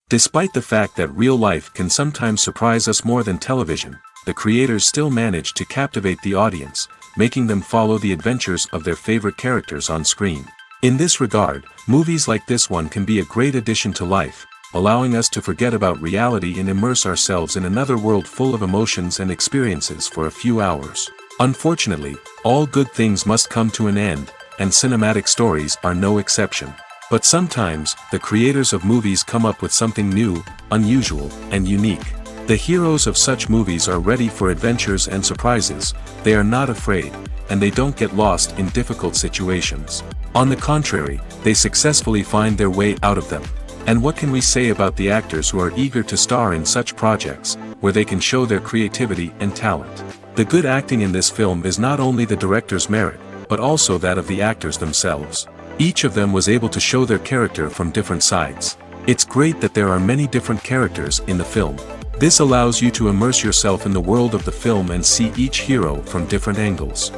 Despite the fact that real life can sometimes surprise us more than television, the creators still manage to captivate the audience, making them follow the adventures of their favorite characters on screen. In this regard, movies like this one can be a great addition to life, allowing us to forget about reality and immerse ourselves in another world full of emotions and experiences for a few hours. Unfortunately, all good things must come to an end, and cinematic stories are no exception. But sometimes, the creators of movies come up with something new, unusual, and unique. The heroes of such movies are ready for adventures and surprises, they are not afraid, and they don't get lost in difficult situations. On the contrary, they successfully find their way out of them. And what can we say about the actors who are eager to star in such projects, where they can show their creativity and talent? The good acting in this film is not only the director's merit, but also that of the actors themselves. Each of them was able to show their character from different sides. It's great that there are many different characters in the film. This allows you to immerse yourself in the world of the film and see each hero from different angles.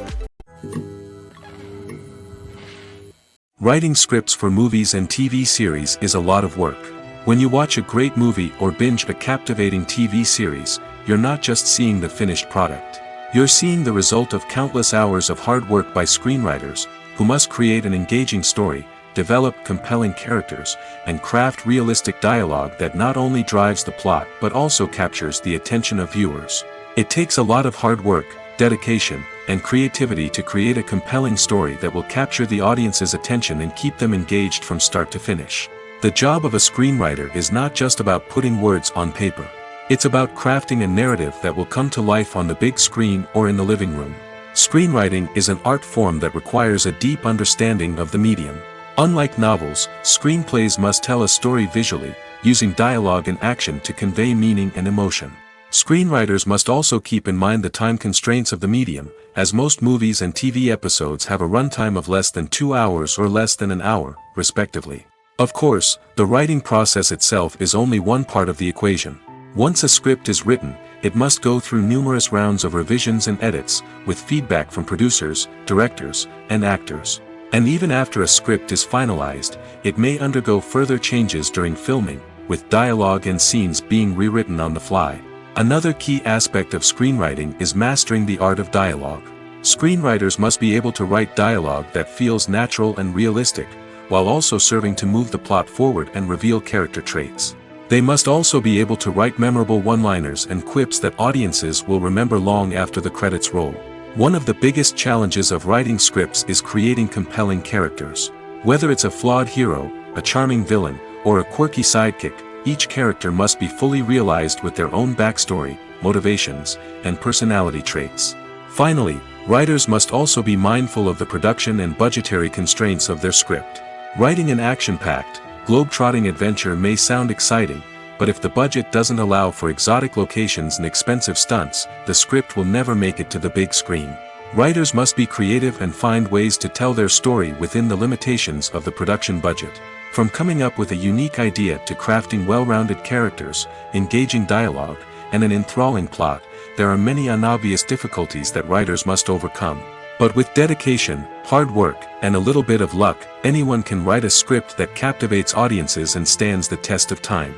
Writing scripts for movies and TV series is a lot of work. When you watch a great movie or binge a captivating TV series, you're not just seeing the finished product. You're seeing the result of countless hours of hard work by screenwriters, who must create an engaging story, develop compelling characters, and craft realistic dialogue that not only drives the plot but also captures the attention of viewers. It takes a lot of hard work, dedication, and creativity to create a compelling story that will capture the audience's attention and keep them engaged from start to finish. The job of a screenwriter is not just about putting words on paper. It's about crafting a narrative that will come to life on the big screen or in the living room. Screenwriting is an art form that requires a deep understanding of the medium. Unlike novels, screenplays must tell a story visually, using dialogue and action to convey meaning and emotion. Screenwriters must also keep in mind the time constraints of the medium, as most movies and TV episodes have a runtime of less than 2 hours or less than an hour, respectively. Of course, the writing process itself is only one part of the equation. Once a script is written, it must go through numerous rounds of revisions and edits, with feedback from producers, directors, and actors. And even after a script is finalized, it may undergo further changes during filming, with dialogue and scenes being rewritten on the fly. Another key aspect of screenwriting is mastering the art of dialogue. Screenwriters must be able to write dialogue that feels natural and realistic, while also serving to move the plot forward and reveal character traits. They must also be able to write memorable one-liners and quips that audiences will remember long after the credits roll. One of the biggest challenges of writing scripts is creating compelling characters. Whether it's a flawed hero, a charming villain, or a quirky sidekick, each character must be fully realized with their own backstory, motivations, and personality traits. Finally, writers must also be mindful of the production and budgetary constraints of their script. Writing an action-packed, globe-trotting adventure may sound exciting, but if the budget doesn't allow for exotic locations and expensive stunts, the script will never make it to the big screen. Writers must be creative and find ways to tell their story within the limitations of the production budget. From coming up with a unique idea to crafting well-rounded characters, engaging dialogue, and an enthralling plot, there are many unobvious difficulties that writers must overcome. But with dedication, hard work, and a little bit of luck, anyone can write a script that captivates audiences and stands the test of time.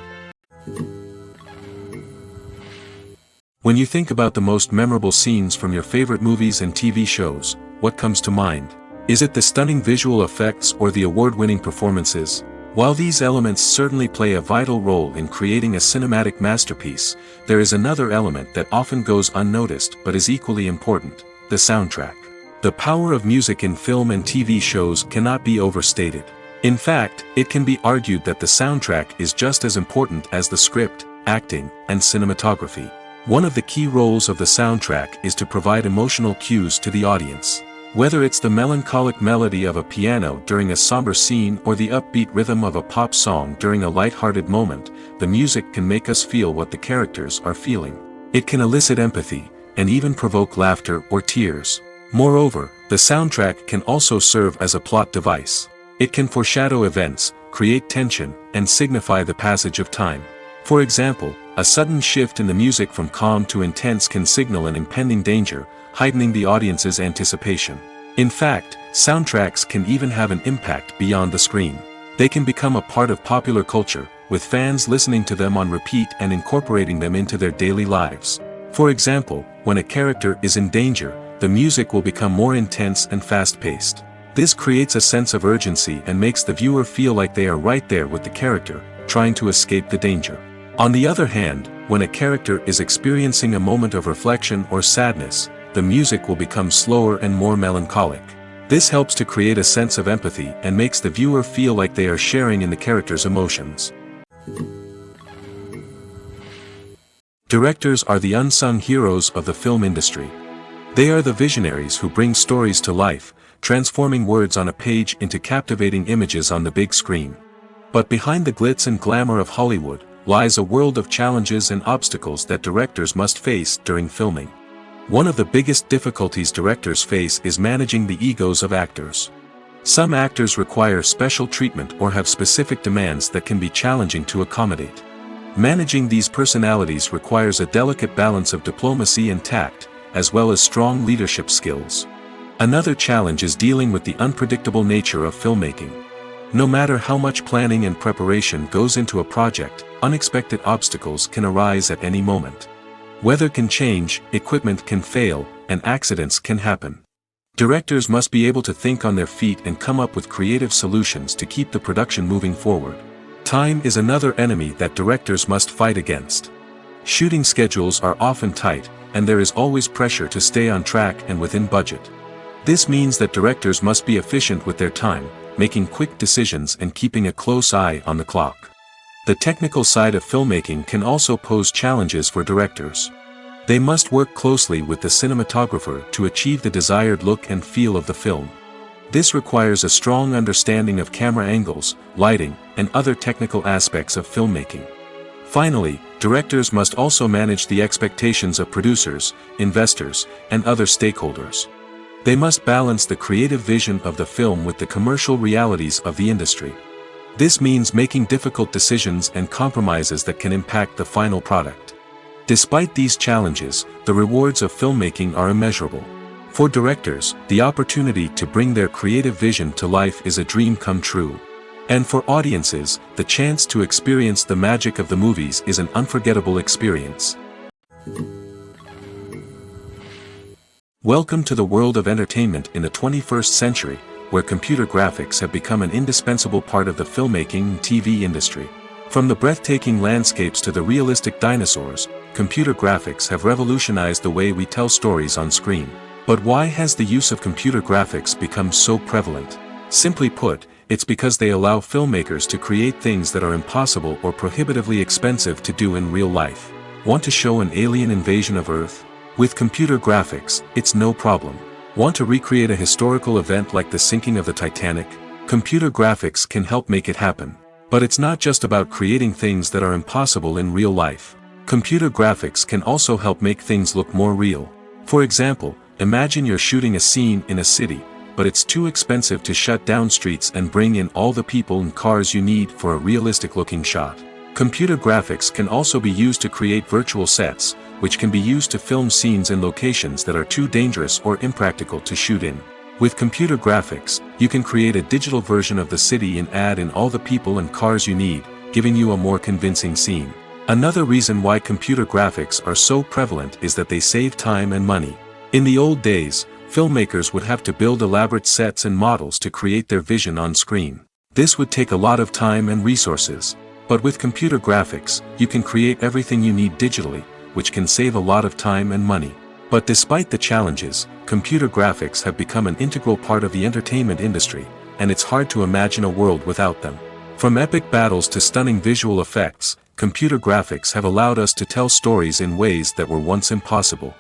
When you think about the most memorable scenes from your favorite movies and TV shows, what comes to mind? Is it the stunning visual effects or the award-winning performances? While these elements certainly play a vital role in creating a cinematic masterpiece, there is another element that often goes unnoticed but is equally important: the soundtrack. The power of music in film and TV shows cannot be overstated. In fact, it can be argued that the soundtrack is just as important as the script, acting, and cinematography. One of the key roles of the soundtrack is to provide emotional cues to the audience. Whether it's the melancholic melody of a piano during a somber scene or the upbeat rhythm of a pop song during a light-hearted moment, the music can make us feel what the characters are feeling. It can elicit empathy, and even provoke laughter or tears. Moreover, the soundtrack can also serve as a plot device. It can foreshadow events, create tension, and signify the passage of time. For example, a sudden shift in the music from calm to intense can signal an impending danger, heightening the audience's anticipation. In fact, soundtracks can even have an impact beyond the screen. They can become a part of popular culture, with fans listening to them on repeat and incorporating them into their daily lives. For example, when a character is in danger, the music will become more intense and fast-paced. This creates a sense of urgency and makes the viewer feel like they are right there with the character, trying to escape the danger. On the other hand, when a character is experiencing a moment of reflection or sadness, the music will become slower and more melancholic. This helps to create a sense of empathy and makes the viewer feel like they are sharing in the character's emotions. Directors are the unsung heroes of the film industry. They are the visionaries who bring stories to life, transforming words on a page into captivating images on the big screen. But behind the glitz and glamour of Hollywood, lies a world of challenges and obstacles that directors must face during filming. One of the biggest difficulties directors face is managing the egos of actors. Some actors require special treatment or have specific demands that can be challenging to accommodate. Managing these personalities requires a delicate balance of diplomacy and tact, as well as strong leadership skills. Another challenge is dealing with the unpredictable nature of filmmaking. No matter how much planning and preparation goes into a project, unexpected obstacles can arise at any moment. Weather can change, equipment can fail, and accidents can happen. Directors must be able to think on their feet and come up with creative solutions to keep the production moving forward. Time is another enemy that directors must fight against. Shooting schedules are often tight, and there is always pressure to stay on track and within budget. This means that directors must be efficient with their time, making quick decisions and keeping a close eye on the clock. The technical side of filmmaking can also pose challenges for directors. They must work closely with the cinematographer to achieve the desired look and feel of the film. This requires a strong understanding of camera angles, lighting, and other technical aspects of filmmaking. Finally, directors must also manage the expectations of producers, investors, and other stakeholders. They must balance the creative vision of the film with the commercial realities of the industry. This means making difficult decisions and compromises that can impact the final product. Despite these challenges, the rewards of filmmaking are immeasurable. For directors, the opportunity to bring their creative vision to life is a dream come true. And for audiences, the chance to experience the magic of the movies is an unforgettable experience. Welcome to the world of entertainment in the 21st century, where computer graphics have become an indispensable part of the filmmaking and TV industry. From the breathtaking landscapes to the realistic dinosaurs, computer graphics have revolutionized the way we tell stories on screen. But why has the use of computer graphics become so prevalent? Simply put, it's because they allow filmmakers to create things that are impossible or prohibitively expensive to do in real life. Want to show an alien invasion of Earth? With computer graphics, it's no problem. Want to recreate a historical event like the sinking of the Titanic? Computer graphics can help make it happen. But it's not just about creating things that are impossible in real life. Computer graphics can also help make things look more real. For example, imagine you're shooting a scene in a city, but it's too expensive to shut down streets and bring in all the people and cars you need for a realistic-looking shot. Computer graphics can also be used to create virtual sets, which can be used to film scenes in locations that are too dangerous or impractical to shoot in. With computer graphics, you can create a digital version of the city and add in all the people and cars you need, giving you a more convincing scene. Another reason why computer graphics are so prevalent is that they save time and money. In the old days, filmmakers would have to build elaborate sets and models to create their vision on screen. This would take a lot of time and resources. But with computer graphics, you can create everything you need digitally, which can save a lot of time and money. But despite the challenges, computer graphics have become an integral part of the entertainment industry, and it's hard to imagine a world without them. From epic battles to stunning visual effects, computer graphics have allowed us to tell stories in ways that were once impossible.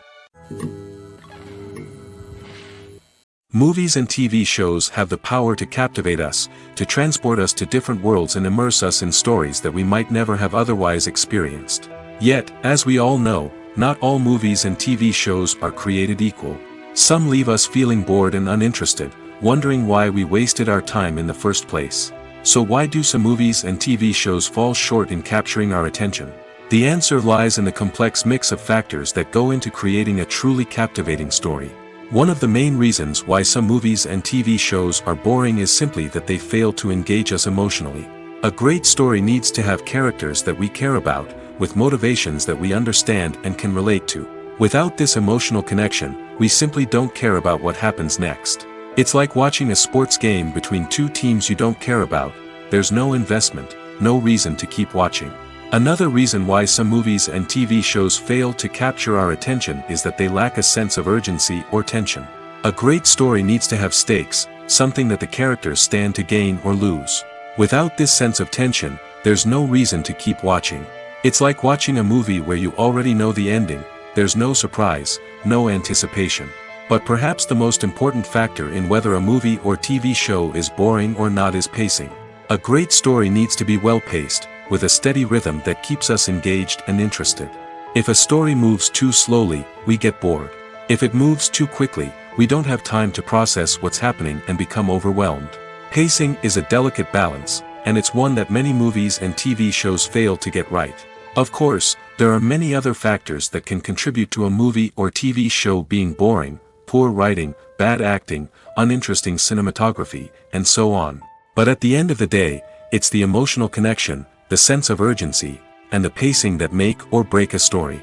Movies and TV shows have the power to captivate us, to transport us to different worlds and immerse us in stories that we might never have otherwise experienced. Yet, as we all know, not all movies and TV shows are created equal. Some leave us feeling bored and uninterested, wondering why we wasted our time in the first place. So why do some movies and TV shows fall short in capturing our attention? The answer lies in the complex mix of factors that go into creating a truly captivating story. One of the main reasons why some movies and TV shows are boring is simply that they fail to engage us emotionally. A great story needs to have characters that we care about, with motivations that we understand and can relate to. Without this emotional connection, we simply don't care about what happens next. It's like watching a sports game between two teams you don't care about. There's no investment, no reason to keep watching. Another reason why some movies and TV shows fail to capture our attention is that they lack a sense of urgency or tension. A great story needs to have stakes, something that the characters stand to gain or lose. Without this sense of tension, there's no reason to keep watching. It's like watching a movie where you already know the ending. There's no surprise, no anticipation. But perhaps the most important factor in whether a movie or TV show is boring or not is pacing. A great story needs to be well-paced, with a steady rhythm that keeps us engaged and interested. If a story moves too slowly, we get bored. If it moves too quickly, we don't have time to process what's happening and become overwhelmed. Pacing is a delicate balance, and it's one that many movies and TV shows fail to get right. Of course, there are many other factors that can contribute to a movie or TV show being boring: poor writing, bad acting, uninteresting cinematography, and so on. But at the end of the day, it's the emotional connection, the sense of urgency, and the pacing that make or break a story.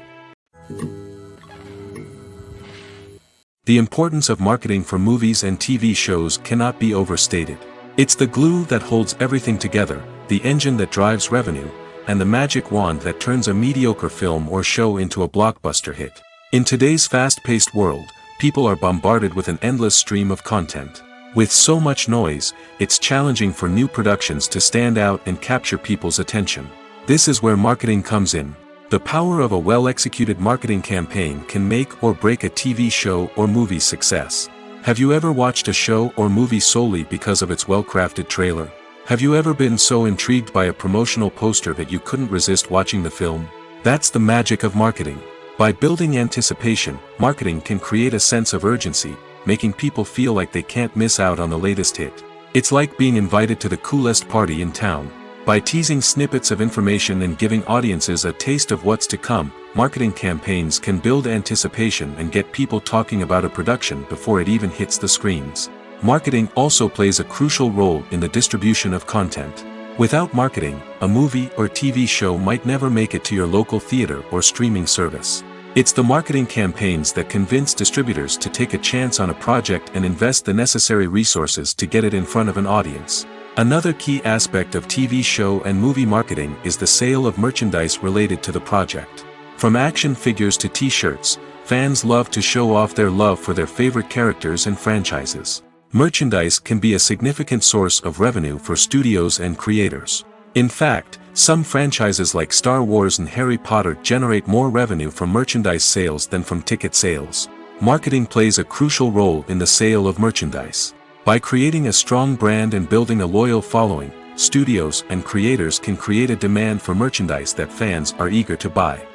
The importance of marketing for movies and TV shows cannot be overstated. It's the glue that holds everything together, the engine that drives revenue, and the magic wand that turns a mediocre film or show into a blockbuster hit. In today's fast-paced world, people are bombarded with an endless stream of content. With so much noise, it's challenging for new productions to stand out and capture people's attention. This is where marketing comes in. The power of a well-executed marketing campaign can make or break a TV show or movie's success. Have you ever watched a show or movie solely because of its well-crafted trailer? Have you ever been so intrigued by a promotional poster that you couldn't resist watching the film? That's the magic of marketing. By building anticipation, marketing can create a sense of urgency, making people feel like they can't miss out on the latest hit. It's like being invited to the coolest party in town. By teasing snippets of information and giving audiences a taste of what's to come, marketing campaigns can build anticipation and get people talking about a production before it even hits the screens. Marketing also plays a crucial role in the distribution of content. Without marketing, a movie or TV show might never make it to your local theater or streaming service. It's the marketing campaigns that convince distributors to take a chance on a project and invest the necessary resources to get it in front of an audience. Another key aspect of TV show and movie marketing is the sale of merchandise related to the project. From action figures to t-shirts, fans love to show off their love for their favorite characters and franchises. Merchandise can be a significant source of revenue for studios and creators. In fact, some franchises like Star Wars and Harry Potter generate more revenue from merchandise sales than from ticket sales. Marketing plays a crucial role in the sale of merchandise. By creating a strong brand and building a loyal following, studios and creators can create a demand for merchandise that fans are eager to buy.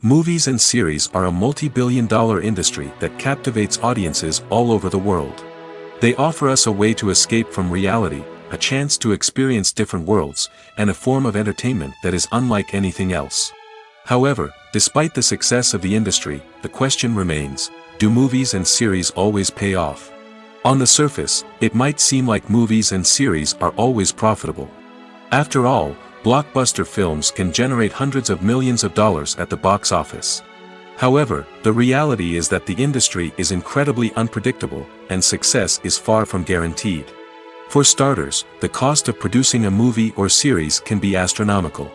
Movies and series are a multi-billion-dollar industry that captivates audiences all over the world. They offer us a way to escape from reality, a chance to experience different worlds, and a form of entertainment that is unlike anything else. However, despite the success of the industry, the question remains: do movies and series always pay off? On the surface, it might seem like movies and series are always profitable. After all, blockbuster films can generate hundreds of millions of dollars at the box office. However, the reality is that the industry is incredibly unpredictable, and success is far from guaranteed. For starters, the cost of producing a movie or series can be astronomical.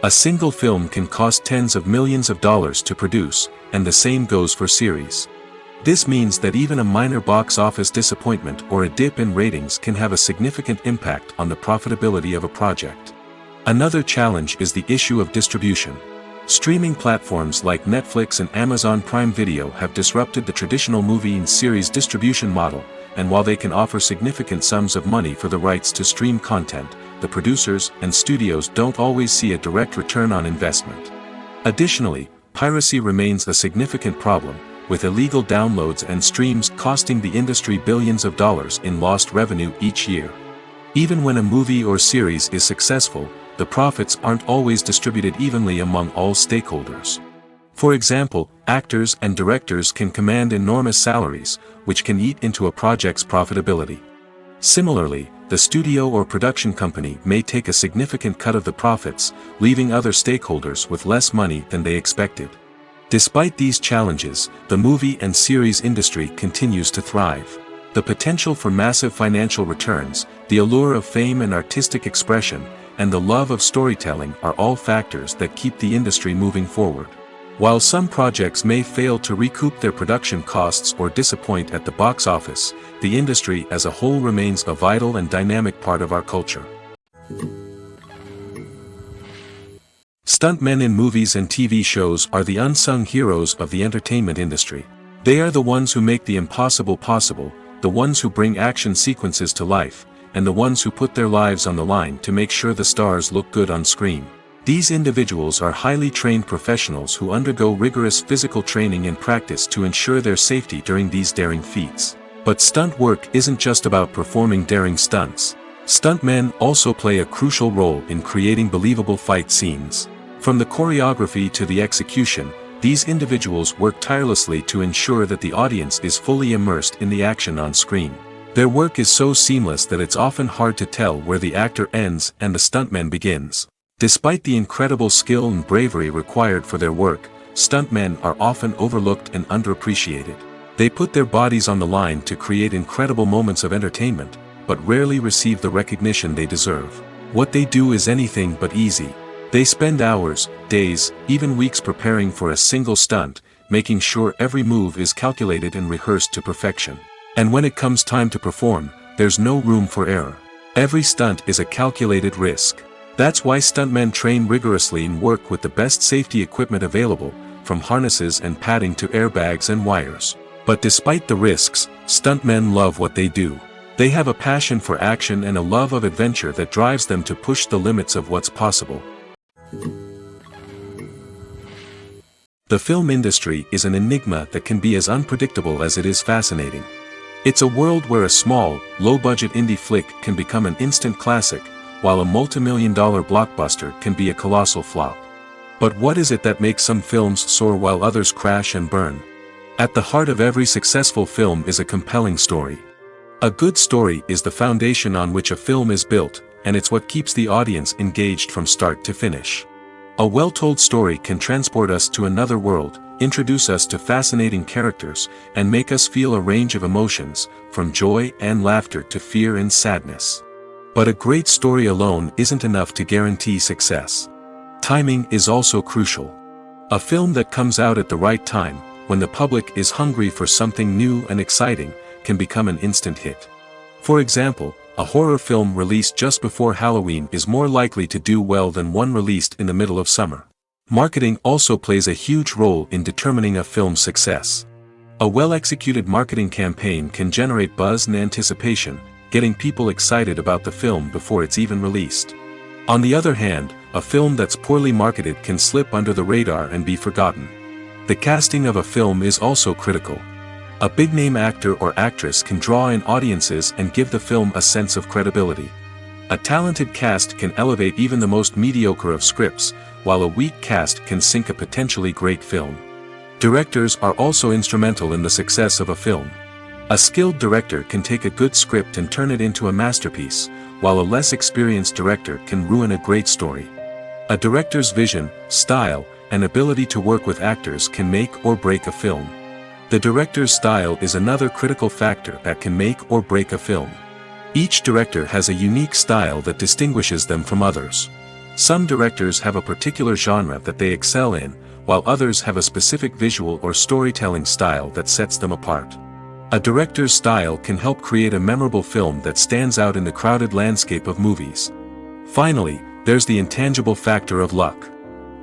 A single film can cost tens of millions of dollars to produce, and the same goes for series. This means that even a minor box office disappointment or a dip in ratings can have a significant impact on the profitability of a project. Another challenge is the issue of distribution. Streaming platforms like Netflix and Amazon Prime Video have disrupted the traditional movie and series distribution model, and while they can offer significant sums of money for the rights to stream content, the producers and studios don't always see a direct return on investment. Additionally, piracy remains a significant problem, with illegal downloads and streams costing the industry billions of dollars in lost revenue each year. Even when a movie or series is successful, the profits aren't always distributed evenly among all stakeholders. For example, actors and directors can command enormous salaries, which can eat into a project's profitability. Similarly, the studio or production company may take a significant cut of the profits, leaving other stakeholders with less money than they expected. Despite these challenges, the movie and series industry continues to thrive. The potential for massive financial returns, the allure of fame and artistic expression, and the love of storytelling are all factors that keep the industry moving forward. While some projects may fail to recoup their production costs or disappoint at the box office, the industry as a whole remains a vital and dynamic part of our culture. Stuntmen in movies and TV shows are the unsung heroes of the entertainment industry. They are the ones who make the impossible possible, the ones who bring action sequences to life, and the ones who put their lives on the line to make sure the stars look good on screen. These individuals are highly trained professionals who undergo rigorous physical training and practice to ensure their safety during these daring feats. But stunt work isn't just about performing daring stunts. Stuntmen also play a crucial role in creating believable fight scenes. From the choreography to the execution, these individuals work tirelessly to ensure that the audience is fully immersed in the action on screen. Their work is so seamless that it's often hard to tell where the actor ends and the stuntman begins. Despite the incredible skill and bravery required for their work, stuntmen are often overlooked and underappreciated. They put their bodies on the line to create incredible moments of entertainment, but rarely receive the recognition they deserve. What they do is anything but easy. They spend hours, days, even weeks preparing for a single stunt, making sure every move is calculated and rehearsed to perfection. And when it comes time to perform, there's no room for error. Every stunt is a calculated risk. That's why stuntmen train rigorously and work with the best safety equipment available, from harnesses and padding to airbags and wires. But despite the risks, stuntmen love what they do. They have a passion for action and a love of adventure that drives them to push the limits of what's possible. The film industry is an enigma that can be as unpredictable as it is fascinating. It's a world where a small, low-budget indie flick can become an instant classic, while a multi-million-dollar blockbuster can be a colossal flop. But what is it that makes some films soar while others crash and burn? At the heart of every successful film is a compelling story. A good story is the foundation on which a film is built, and it's what keeps the audience engaged from start to finish. A well-told story can transport us to another world, introduce us to fascinating characters, and make us feel a range of emotions, from joy and laughter to fear and sadness. But a great story alone isn't enough to guarantee success. Timing is also crucial. A film that comes out at the right time, when the public is hungry for something new and exciting, can become an instant hit. For example, a horror film released just before Halloween is more likely to do well than one released in the middle of summer. Marketing also plays a huge role in determining a film's success. A well-executed marketing campaign can generate buzz and anticipation, getting people excited about the film before it's even released. On the other hand, a film that's poorly marketed can slip under the radar and be forgotten. The casting of a film is also critical. A big-name actor or actress can draw in audiences and give the film a sense of credibility. A talented cast can elevate even the most mediocre of scripts, while a weak cast can sink a potentially great film. Directors are also instrumental in the success of a film. A skilled director can take a good script and turn it into a masterpiece, while a less experienced director can ruin a great story. A director's vision, style, and ability to work with actors can make or break a film. The director's style is another critical factor that can make or break a film. Each director has a unique style that distinguishes them from others. Some directors have a particular genre that they excel in, while others have a specific visual or storytelling style that sets them apart. A director's style can help create a memorable film that stands out in the crowded landscape of movies. Finally, there's the intangible factor of luck.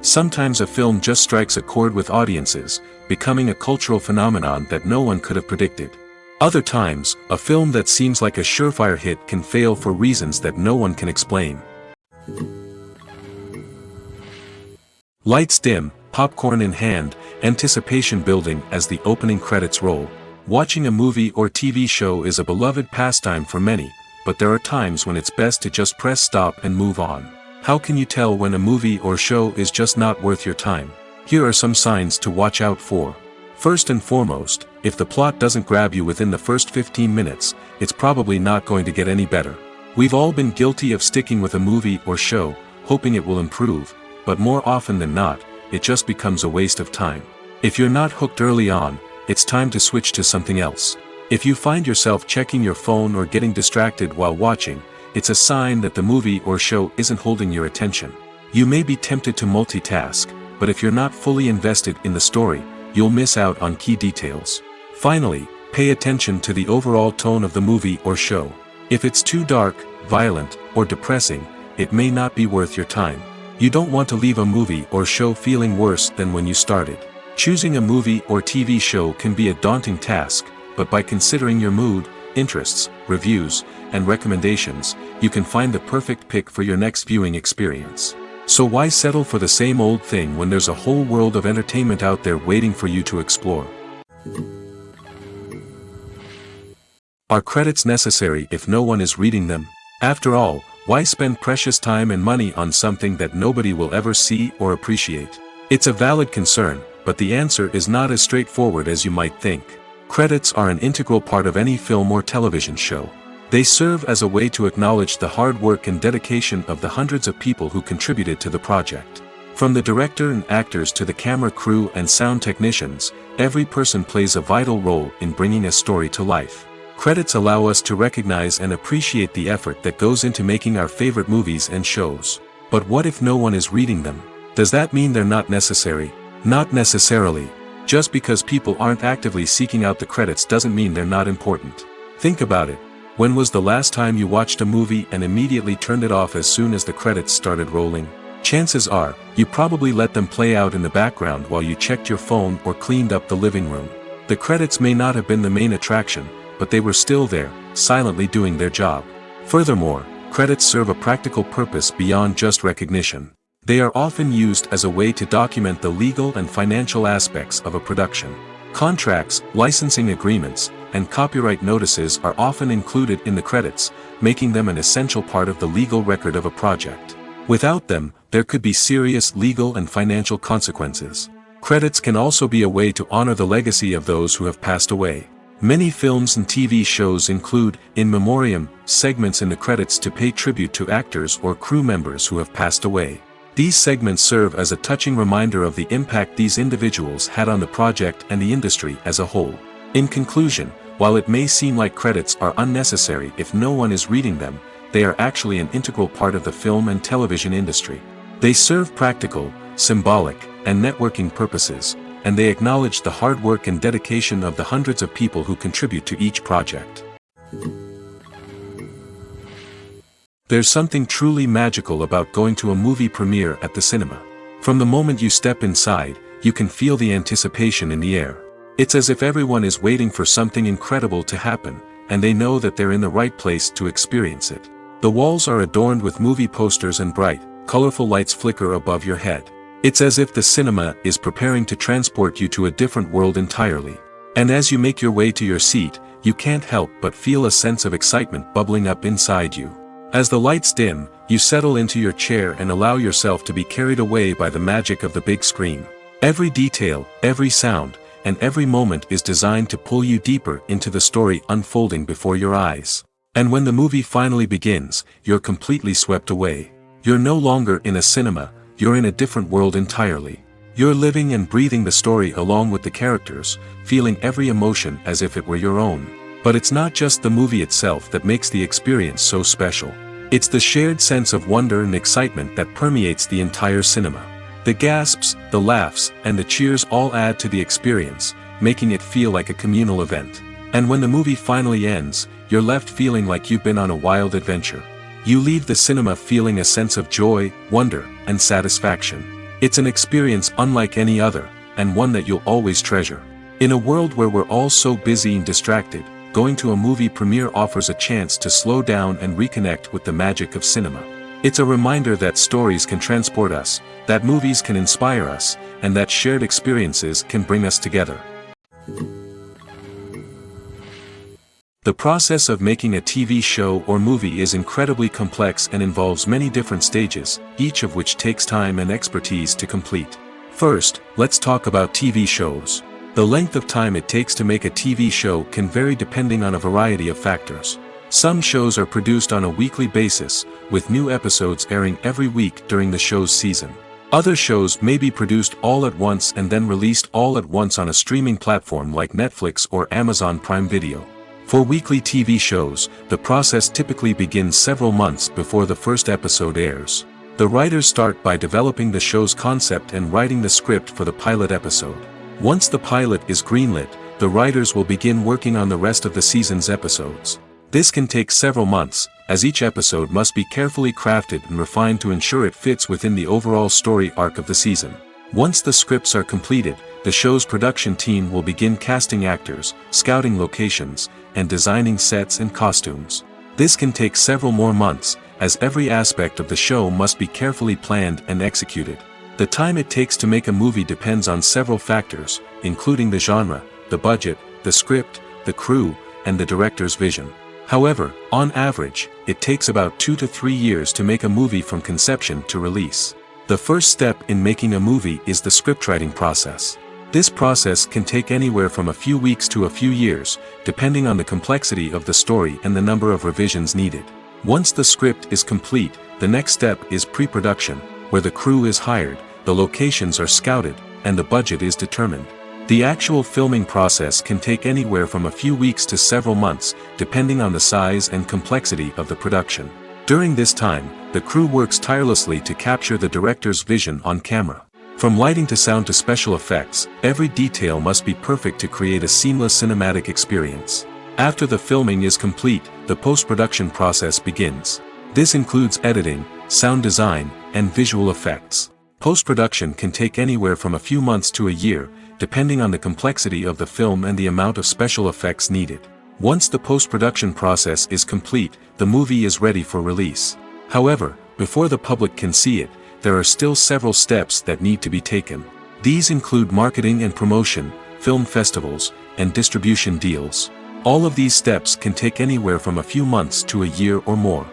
Sometimes a film just strikes a chord with audiences, becoming a cultural phenomenon that no one could have predicted. Other times, a film that seems like a surefire hit can fail for reasons that no one can explain. Lights dim, popcorn in hand, anticipation building as the opening credits roll. Watching a movie or TV show is a beloved pastime for many, but there are times when it's best to just press stop and move on. How can you tell when a movie or show is just not worth your time? Here are some signs to watch out for. First and foremost, if the plot doesn't grab you within the first 15 minutes, it's probably not going to get any better. We've all been guilty of sticking with a movie or show, hoping it will improve, but more often than not, it just becomes a waste of time. If you're not hooked early on, it's time to switch to something else. If you find yourself checking your phone or getting distracted while watching, it's a sign that the movie or show isn't holding your attention. You may be tempted to multitask, but if you're not fully invested in the story, you'll miss out on key details. Finally, pay attention to the overall tone of the movie or show. If it's too dark, violent, or depressing, it may not be worth your time. You don't want to leave a movie or show feeling worse than when you started. Choosing a movie or TV show can be a daunting task, but by considering your mood, interests, reviews, and recommendations, you can find the perfect pick for your next viewing experience. So why settle for the same old thing when there's a whole world of entertainment out there waiting for you to explore? Are credits necessary if no one is reading them? After all, why spend precious time and money on something that nobody will ever see or appreciate? It's a valid concern, but the answer is not as straightforward as you might think. Credits are an integral part of any film or television show. They serve as a way to acknowledge the hard work and dedication of the hundreds of people who contributed to the project. From the director and actors to the camera crew and sound technicians, every person plays a vital role in bringing a story to life. Credits allow us to recognize and appreciate the effort that goes into making our favorite movies and shows. But what if no one is reading them? Does that mean they're not necessary? Not necessarily. Just because people aren't actively seeking out the credits doesn't mean they're not important. Think about it. When was the last time you watched a movie and immediately turned it off as soon as the credits started rolling? Chances are, you probably let them play out in the background while you checked your phone or cleaned up the living room. The credits may not have been the main attraction, but they were still there, silently doing their job. Furthermore, credits serve a practical purpose beyond just recognition. They are often used as a way to document the legal and financial aspects of a production. Contracts, licensing agreements, and copyright notices are often included in the credits, making them an essential part of the legal record of a project. Without them, there could be serious legal and financial consequences. Credits can also be a way to honor the legacy of those who have passed away. Many films and TV shows include, in memoriam, segments in the credits to pay tribute to actors or crew members who have passed away. These segments serve as a touching reminder of the impact these individuals had on the project and the industry as a whole. In conclusion, while it may seem like credits are unnecessary if no one is reading them, they are actually an integral part of the film and television industry. They serve practical, symbolic, and networking purposes, and they acknowledge the hard work and dedication of the hundreds of people who contribute to each project. There's something truly magical about going to a movie premiere at the cinema. From the moment you step inside, you can feel the anticipation in the air. It's as if everyone is waiting for something incredible to happen, and they know that they're in the right place to experience it. The walls are adorned with movie posters and bright, colorful lights flicker above your head. It's as if the cinema is preparing to transport you to a different world entirely. And as you make your way to your seat, you can't help but feel a sense of excitement bubbling up inside you. As the lights dim, you settle into your chair and allow yourself to be carried away by the magic of the big screen. Every detail, every sound, and every moment is designed to pull you deeper into the story unfolding before your eyes. And when the movie finally begins, you're completely swept away. You're no longer in a cinema, you're in a different world entirely. You're living and breathing the story along with the characters, feeling every emotion as if it were your own. But it's not just the movie itself that makes the experience so special. It's the shared sense of wonder and excitement that permeates the entire cinema. The gasps, the laughs, and the cheers all add to the experience, making it feel like a communal event. And when the movie finally ends, you're left feeling like you've been on a wild adventure. You leave the cinema feeling a sense of joy, wonder, and satisfaction. It's an experience unlike any other, and one that you'll always treasure. In a world where we're all so busy and distracted, going to a movie premiere offers a chance to slow down and reconnect with the magic of cinema. It's a reminder that stories can transport us, that movies can inspire us, and that shared experiences can bring us together. The process of making a TV show or movie is incredibly complex and involves many different stages, each of which takes time and expertise to complete. First, let's talk about TV shows. The length of time it takes to make a TV show can vary depending on a variety of factors. Some shows are produced on a weekly basis, with new episodes airing every week during the show's season. Other shows may be produced all at once and then released all at once on a streaming platform like Netflix or Amazon Prime Video. For weekly TV shows, the process typically begins several months before the first episode airs. The writers start by developing the show's concept and writing the script for the pilot episode. Once the pilot is greenlit, the writers will begin working on the rest of the season's episodes. This can take several months, as each episode must be carefully crafted and refined to ensure it fits within the overall story arc of the season. Once the scripts are completed, the show's production team will begin casting actors, scouting locations, and designing sets and costumes. This can take several more months, as every aspect of the show must be carefully planned and executed. The time it takes to make a movie depends on several factors, including the genre, the budget, the script, the crew, and the director's vision. However, on average, it takes about 2 to 3 years to make a movie from conception to release. The first step in making a movie is the scriptwriting process. This process can take anywhere from a few weeks to a few years, depending on the complexity of the story and the number of revisions needed. Once the script is complete, the next step is pre-production, where the crew is hired, the locations are scouted, and the budget is determined. The actual filming process can take anywhere from a few weeks to several months, depending on the size and complexity of the production. During this time, the crew works tirelessly to capture the director's vision on camera. From lighting to sound to special effects, every detail must be perfect to create a seamless cinematic experience. After the filming is complete, the post-production process begins. This includes editing, sound design, and visual effects. Post-production can take anywhere from a few months to a year, depending on the complexity of the film and the amount of special effects needed. Once the post-production process is complete, the movie is ready for release. However, before the public can see it, there are still several steps that need to be taken. These include marketing and promotion, film festivals, and distribution deals. All of these steps can take anywhere from a few months to a year or more.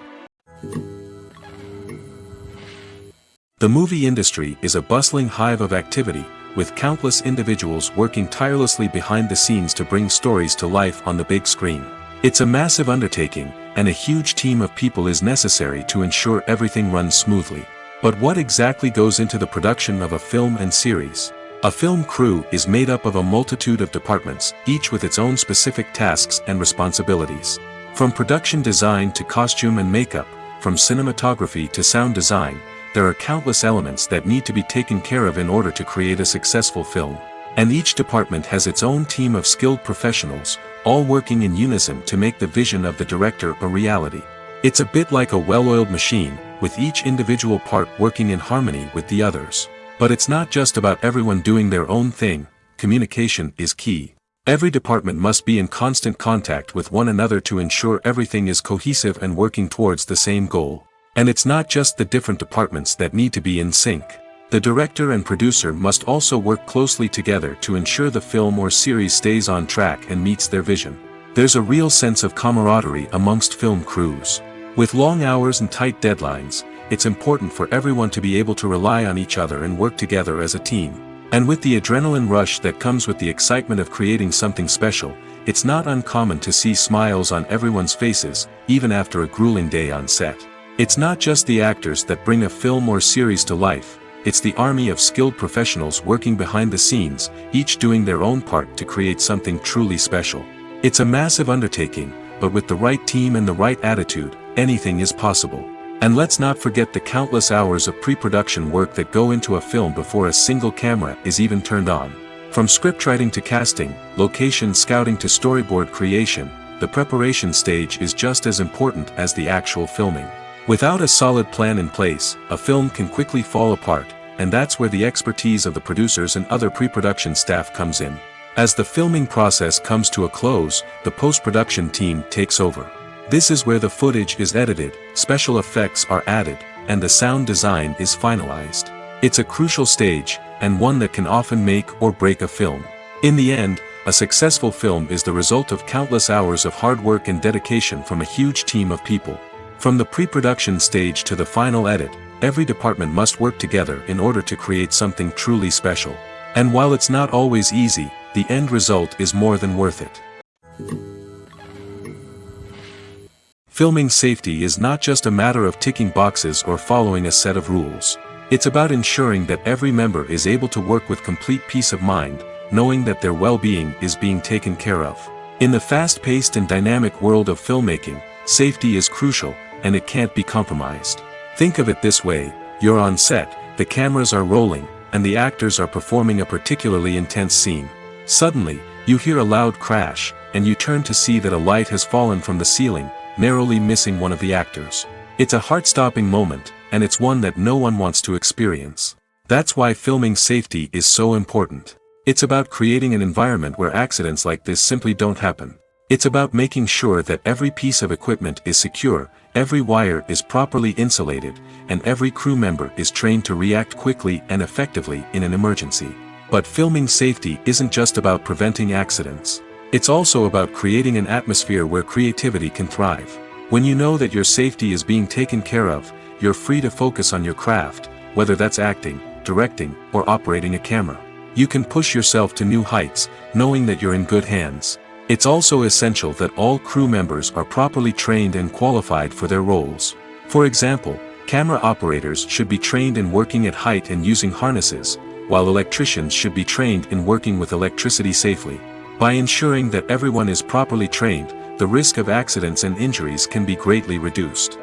The movie industry is a bustling hive of activity, with countless individuals working tirelessly behind the scenes to bring stories to life on the big screen. It's a massive undertaking, and a huge team of people is necessary to ensure everything runs smoothly. But what exactly goes into the production of a film and series? A film crew is made up of a multitude of departments, each with its own specific tasks and responsibilities. From production design to costume and makeup, from cinematography to sound design, there are countless elements that need to be taken care of in order to create a successful film. And each department has its own team of skilled professionals, all working in unison to make the vision of the director a reality. It's a bit like a well-oiled machine, with each individual part working in harmony with the others. But it's not just about everyone doing their own thing. Communication is key. Every department must be in constant contact with one another to ensure everything is cohesive and working towards the same goal. And it's not just the different departments that need to be in sync. The director and producer must also work closely together to ensure the film or series stays on track and meets their vision. There's a real sense of camaraderie amongst film crews. With long hours and tight deadlines, it's important for everyone to be able to rely on each other and work together as a team. And with the adrenaline rush that comes with the excitement of creating something special, it's not uncommon to see smiles on everyone's faces, even after a grueling day on set. It's not just the actors that bring a film or series to life, it's the army of skilled professionals working behind the scenes, each doing their own part to create something truly special. It's a massive undertaking, but with the right team and the right attitude, anything is possible. And let's not forget the countless hours of pre-production work that go into a film before a single camera is even turned on. From scriptwriting to casting, location scouting to storyboard creation, the preparation stage is just as important as the actual filming. Without a solid plan in place, a film can quickly fall apart, and that's where the expertise of the producers and other pre-production staff comes in. As the filming process comes to a close, the post-production team takes over. This is where the footage is edited, special effects are added, and the sound design is finalized. It's a crucial stage, and one that can often make or break a film. In the end, a successful film is the result of countless hours of hard work and dedication from a huge team of people. From the pre-production stage to the final edit, every department must work together in order to create something truly special. And while it's not always easy, the end result is more than worth it. Filming safety is not just a matter of ticking boxes or following a set of rules. It's about ensuring that every member is able to work with complete peace of mind, knowing that their well-being is being taken care of. In the fast-paced and dynamic world of filmmaking, safety is crucial, and it can't be compromised. Think of it this way: you're on set, the cameras are rolling, and the actors are performing a particularly intense scene. Suddenly, you hear a loud crash, and you turn to see that a light has fallen from the ceiling, narrowly missing one of the actors. It's a heart-stopping moment, and it's one that no one wants to experience. That's why filming safety is so important. It's about creating an environment where accidents like this simply don't happen. It's about making sure that every piece of equipment is secure, every wire is properly insulated, and every crew member is trained to react quickly and effectively in an emergency. But filming safety isn't just about preventing accidents. It's also about creating an atmosphere where creativity can thrive. When you know that your safety is being taken care of, you're free to focus on your craft, whether that's acting, directing, or operating a camera. You can push yourself to new heights, knowing that you're in good hands. It's also essential that all crew members are properly trained and qualified for their roles. For example, camera operators should be trained in working at height and using harnesses, while electricians should be trained in working with electricity safely. By ensuring that everyone is properly trained, the risk of accidents and injuries can be greatly reduced.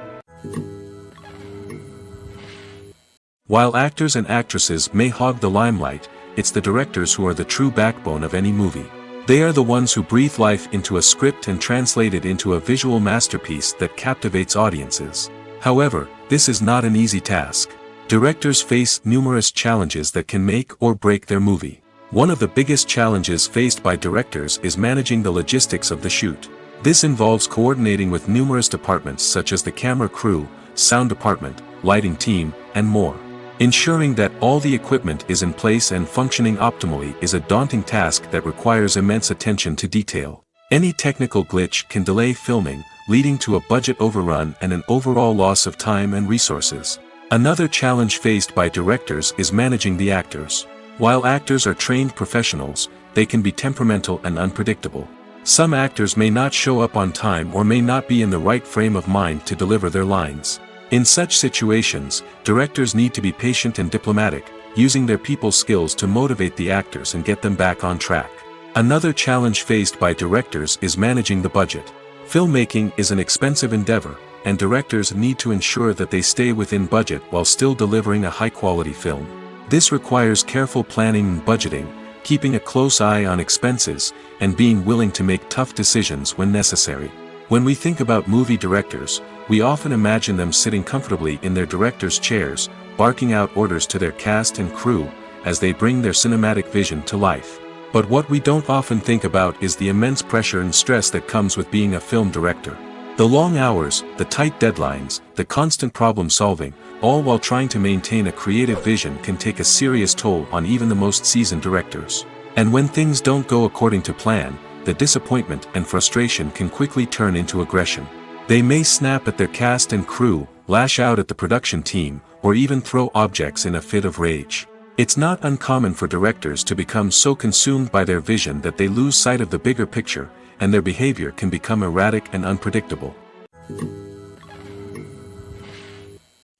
While actors and actresses may hog the limelight, it's the directors who are the true backbone of any movie. They are the ones who breathe life into a script and translate it into a visual masterpiece that captivates audiences. However, this is not an easy task. Directors face numerous challenges that can make or break their movie. One of the biggest challenges faced by directors is managing the logistics of the shoot. This involves coordinating with numerous departments such as the camera crew, sound department, lighting team, and more. Ensuring that all the equipment is in place and functioning optimally is a daunting task that requires immense attention to detail. Any technical glitch can delay filming, leading to a budget overrun and an overall loss of time and resources. Another challenge faced by directors is managing the actors. While actors are trained professionals, they can be temperamental and unpredictable. Some actors may not show up on time or may not be in the right frame of mind to deliver their lines. In such situations, directors need to be patient and diplomatic, using their people skills to motivate the actors and get them back on track. Another challenge faced by directors is managing the budget. Filmmaking is an expensive endeavor, and directors need to ensure that they stay within budget while still delivering a high-quality film. This requires careful planning and budgeting, keeping a close eye on expenses, and being willing to make tough decisions when necessary. When we think about movie directors, we often imagine them sitting comfortably in their director's chairs, barking out orders to their cast and crew, as they bring their cinematic vision to life. But what we don't often think about is the immense pressure and stress that comes with being a film director. The long hours, the tight deadlines, the constant problem solving, all while trying to maintain a creative vision can take a serious toll on even the most seasoned directors. And when things don't go according to plan, the disappointment and frustration can quickly turn into aggression. They may snap at their cast and crew, lash out at the production team, or even throw objects in a fit of rage. It's not uncommon for directors to become so consumed by their vision that they lose sight of the bigger picture, and their behavior can become erratic and unpredictable.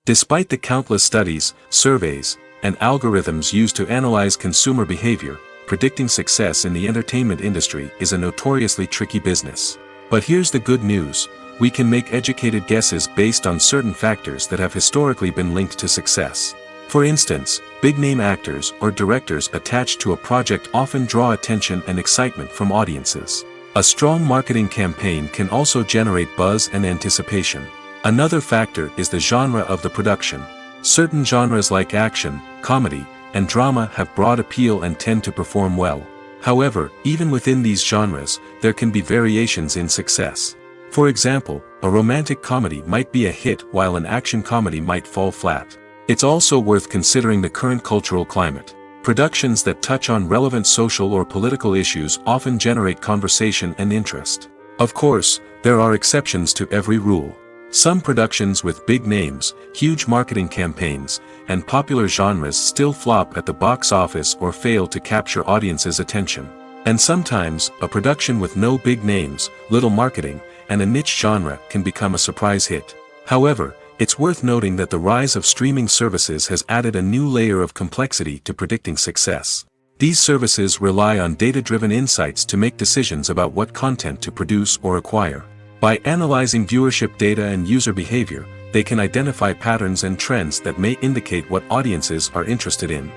Despite the countless studies, surveys, and algorithms used to analyze consumer behavior, predicting success in the entertainment industry is a notoriously tricky business. But here's the good news: we can make educated guesses based on certain factors that have historically been linked to success. For instance, big-name actors or directors attached to a project often draw attention and excitement from audiences. A strong marketing campaign can also generate buzz and anticipation. Another factor is the genre of the production. Certain genres like action, comedy, and drama have broad appeal and tend to perform well. However, even within these genres, there can be variations in success. For example, a romantic comedy might be a hit while an action comedy might fall flat. It's also worth considering the current cultural climate. Productions that touch on relevant social or political issues often generate conversation and interest. Of course, there are exceptions to every rule. Some productions with big names, huge marketing campaigns, and popular genres still flop at the box office or fail to capture audiences' attention. And sometimes, a production with no big names, little marketing, and a niche genre can become a surprise hit. However, it's worth noting that the rise of streaming services has added a new layer of complexity to predicting success. These services rely on data-driven insights to make decisions about what content to produce or acquire. By analyzing viewership data and user behavior, they can identify patterns and trends that may indicate what audiences are interested in.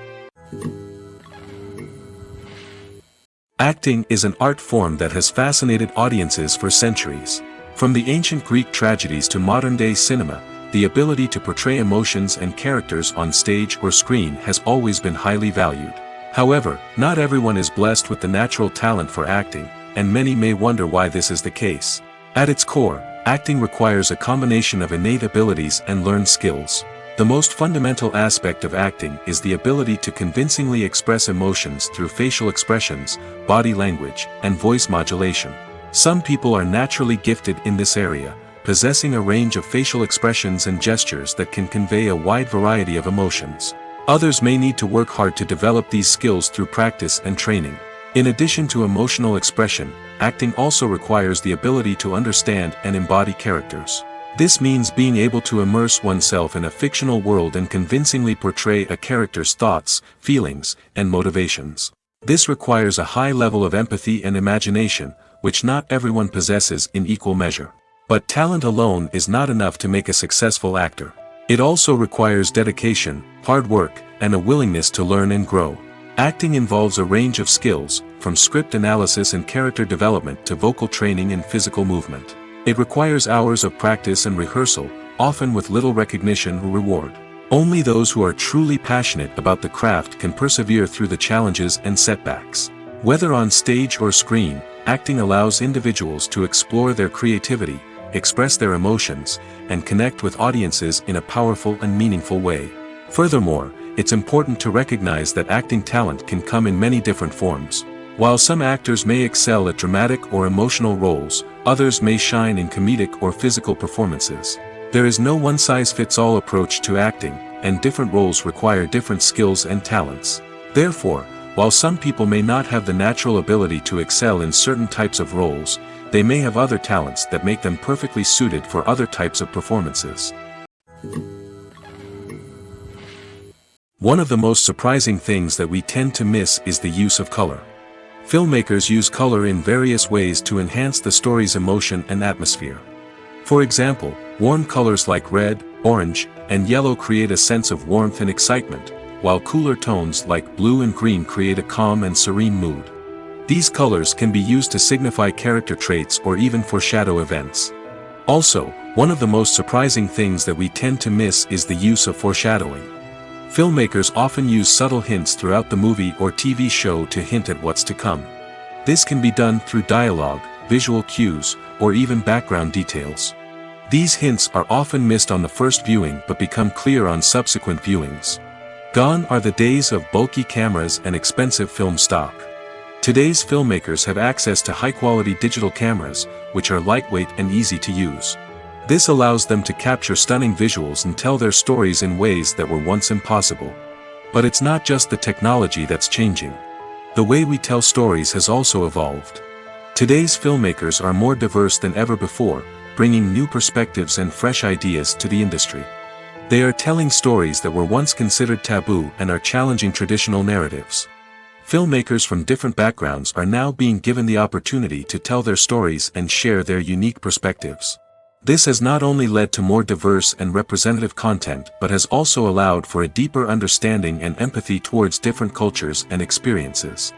Acting is an art form that has fascinated audiences for centuries. From the ancient Greek tragedies to modern-day cinema, the ability to portray emotions and characters on stage or screen has always been highly valued. However, not everyone is blessed with the natural talent for acting, and many may wonder why this is the case. At its core, acting requires a combination of innate abilities and learned skills. The most fundamental aspect of acting is the ability to convincingly express emotions through facial expressions, body language, and voice modulation. Some people are naturally gifted in this area, possessing a range of facial expressions and gestures that can convey a wide variety of emotions. Others may need to work hard to develop these skills through practice and training. In addition to emotional expression, acting also requires the ability to understand and embody characters. This means being able to immerse oneself in a fictional world and convincingly portray a character's thoughts, feelings, and motivations. This requires a high level of empathy and imagination, which not everyone possesses in equal measure. But talent alone is not enough to make a successful actor. It also requires dedication, hard work, and a willingness to learn and grow. Acting involves a range of skills, from script analysis and character development to vocal training and physical movement. It requires hours of practice and rehearsal, often with little recognition or reward. Only those who are truly passionate about the craft can persevere through the challenges and setbacks. Whether on stage or screen, acting allows individuals to explore their creativity, express their emotions, and connect with audiences in a powerful and meaningful way. Furthermore, it's important to recognize that acting talent can come in many different forms. While some actors may excel at dramatic or emotional roles, others may shine in comedic or physical performances. There is no one-size-fits-all approach to acting, and different roles require different skills and talents. Therefore, while some people may not have the natural ability to excel in certain types of roles, they may have other talents that make them perfectly suited for other types of performances. One of the most surprising things that we tend to miss is the use of color. Filmmakers use color in various ways to enhance the story's emotion and atmosphere. For example, warm colors like red, orange, and yellow create a sense of warmth and excitement, while cooler tones like blue and green create a calm and serene mood. These colors can be used to signify character traits or even foreshadow events. Also, one of the most surprising things that we tend to miss is the use of foreshadowing. Filmmakers often use subtle hints throughout the movie or TV show to hint at what's to come. This can be done through dialogue, visual cues, or even background details. These hints are often missed on the first viewing but become clear on subsequent viewings. Gone are the days of bulky cameras and expensive film stock. Today's filmmakers have access to high-quality digital cameras, which are lightweight and easy to use. This allows them to capture stunning visuals and tell their stories in ways that were once impossible. But it's not just the technology that's changing. The way we tell stories has also evolved. Today's filmmakers are more diverse than ever before, bringing new perspectives and fresh ideas to the industry. They are telling stories that were once considered taboo and are challenging traditional narratives. Filmmakers from different backgrounds are now being given the opportunity to tell their stories and share their unique perspectives. This has not only led to more diverse and representative content but has also allowed for a deeper understanding and empathy towards different cultures and experiences.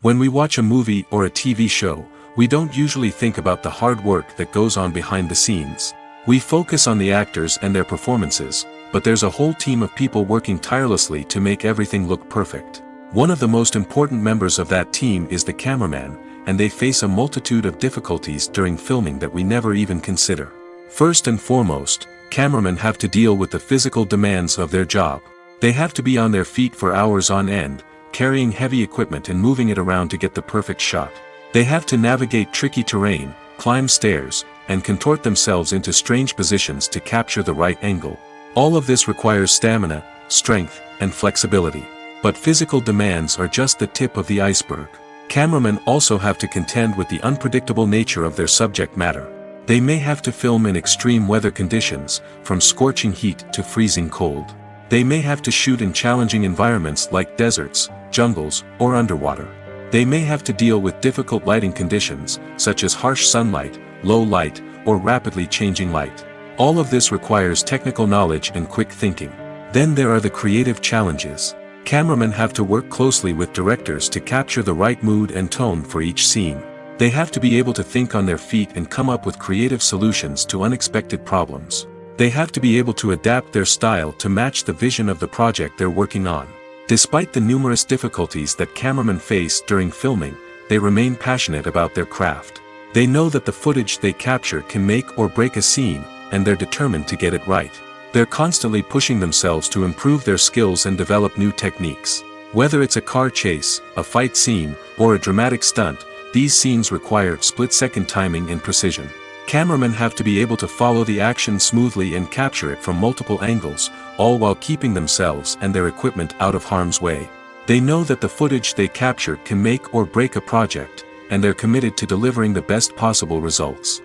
When we watch a movie or a TV show, we don't usually think about the hard work that goes on behind the scenes. We focus on the actors and their performances, but there's a whole team of people working tirelessly to make everything look perfect. One of the most important members of that team is the cameraman, and they face a multitude of difficulties during filming that we never even consider. First and foremost, cameramen have to deal with the physical demands of their job. They have to be on their feet for hours on end, carrying heavy equipment and moving it around to get the perfect shot. They have to navigate tricky terrain, climb stairs, and contort themselves into strange positions to capture the right angle. All of this requires stamina, strength, and flexibility. But physical demands are just the tip of the iceberg. Cameramen also have to contend with the unpredictable nature of their subject matter. They may have to film in extreme weather conditions, from scorching heat to freezing cold. They may have to shoot in challenging environments like deserts, jungles, or underwater. They may have to deal with difficult lighting conditions, such as harsh sunlight, low light, or rapidly changing light. All of this requires technical knowledge and quick thinking. Then there are the creative challenges. Cameramen have to work closely with directors to capture the right mood and tone for each scene. They have to be able to think on their feet and come up with creative solutions to unexpected problems. They have to be able to adapt their style to match the vision of the project they're working on. Despite the numerous difficulties that cameramen face during filming, they remain passionate about their craft. They know that the footage they capture can make or break a scene, and they're determined to get it right. They're constantly pushing themselves to improve their skills and develop new techniques. Whether it's a car chase, a fight scene, or a dramatic stunt, these scenes require split-second timing and precision. Cameramen have to be able to follow the action smoothly and capture it from multiple angles, all while keeping themselves and their equipment out of harm's way. They know that the footage they capture can make or break a project, and they're committed to delivering the best possible results.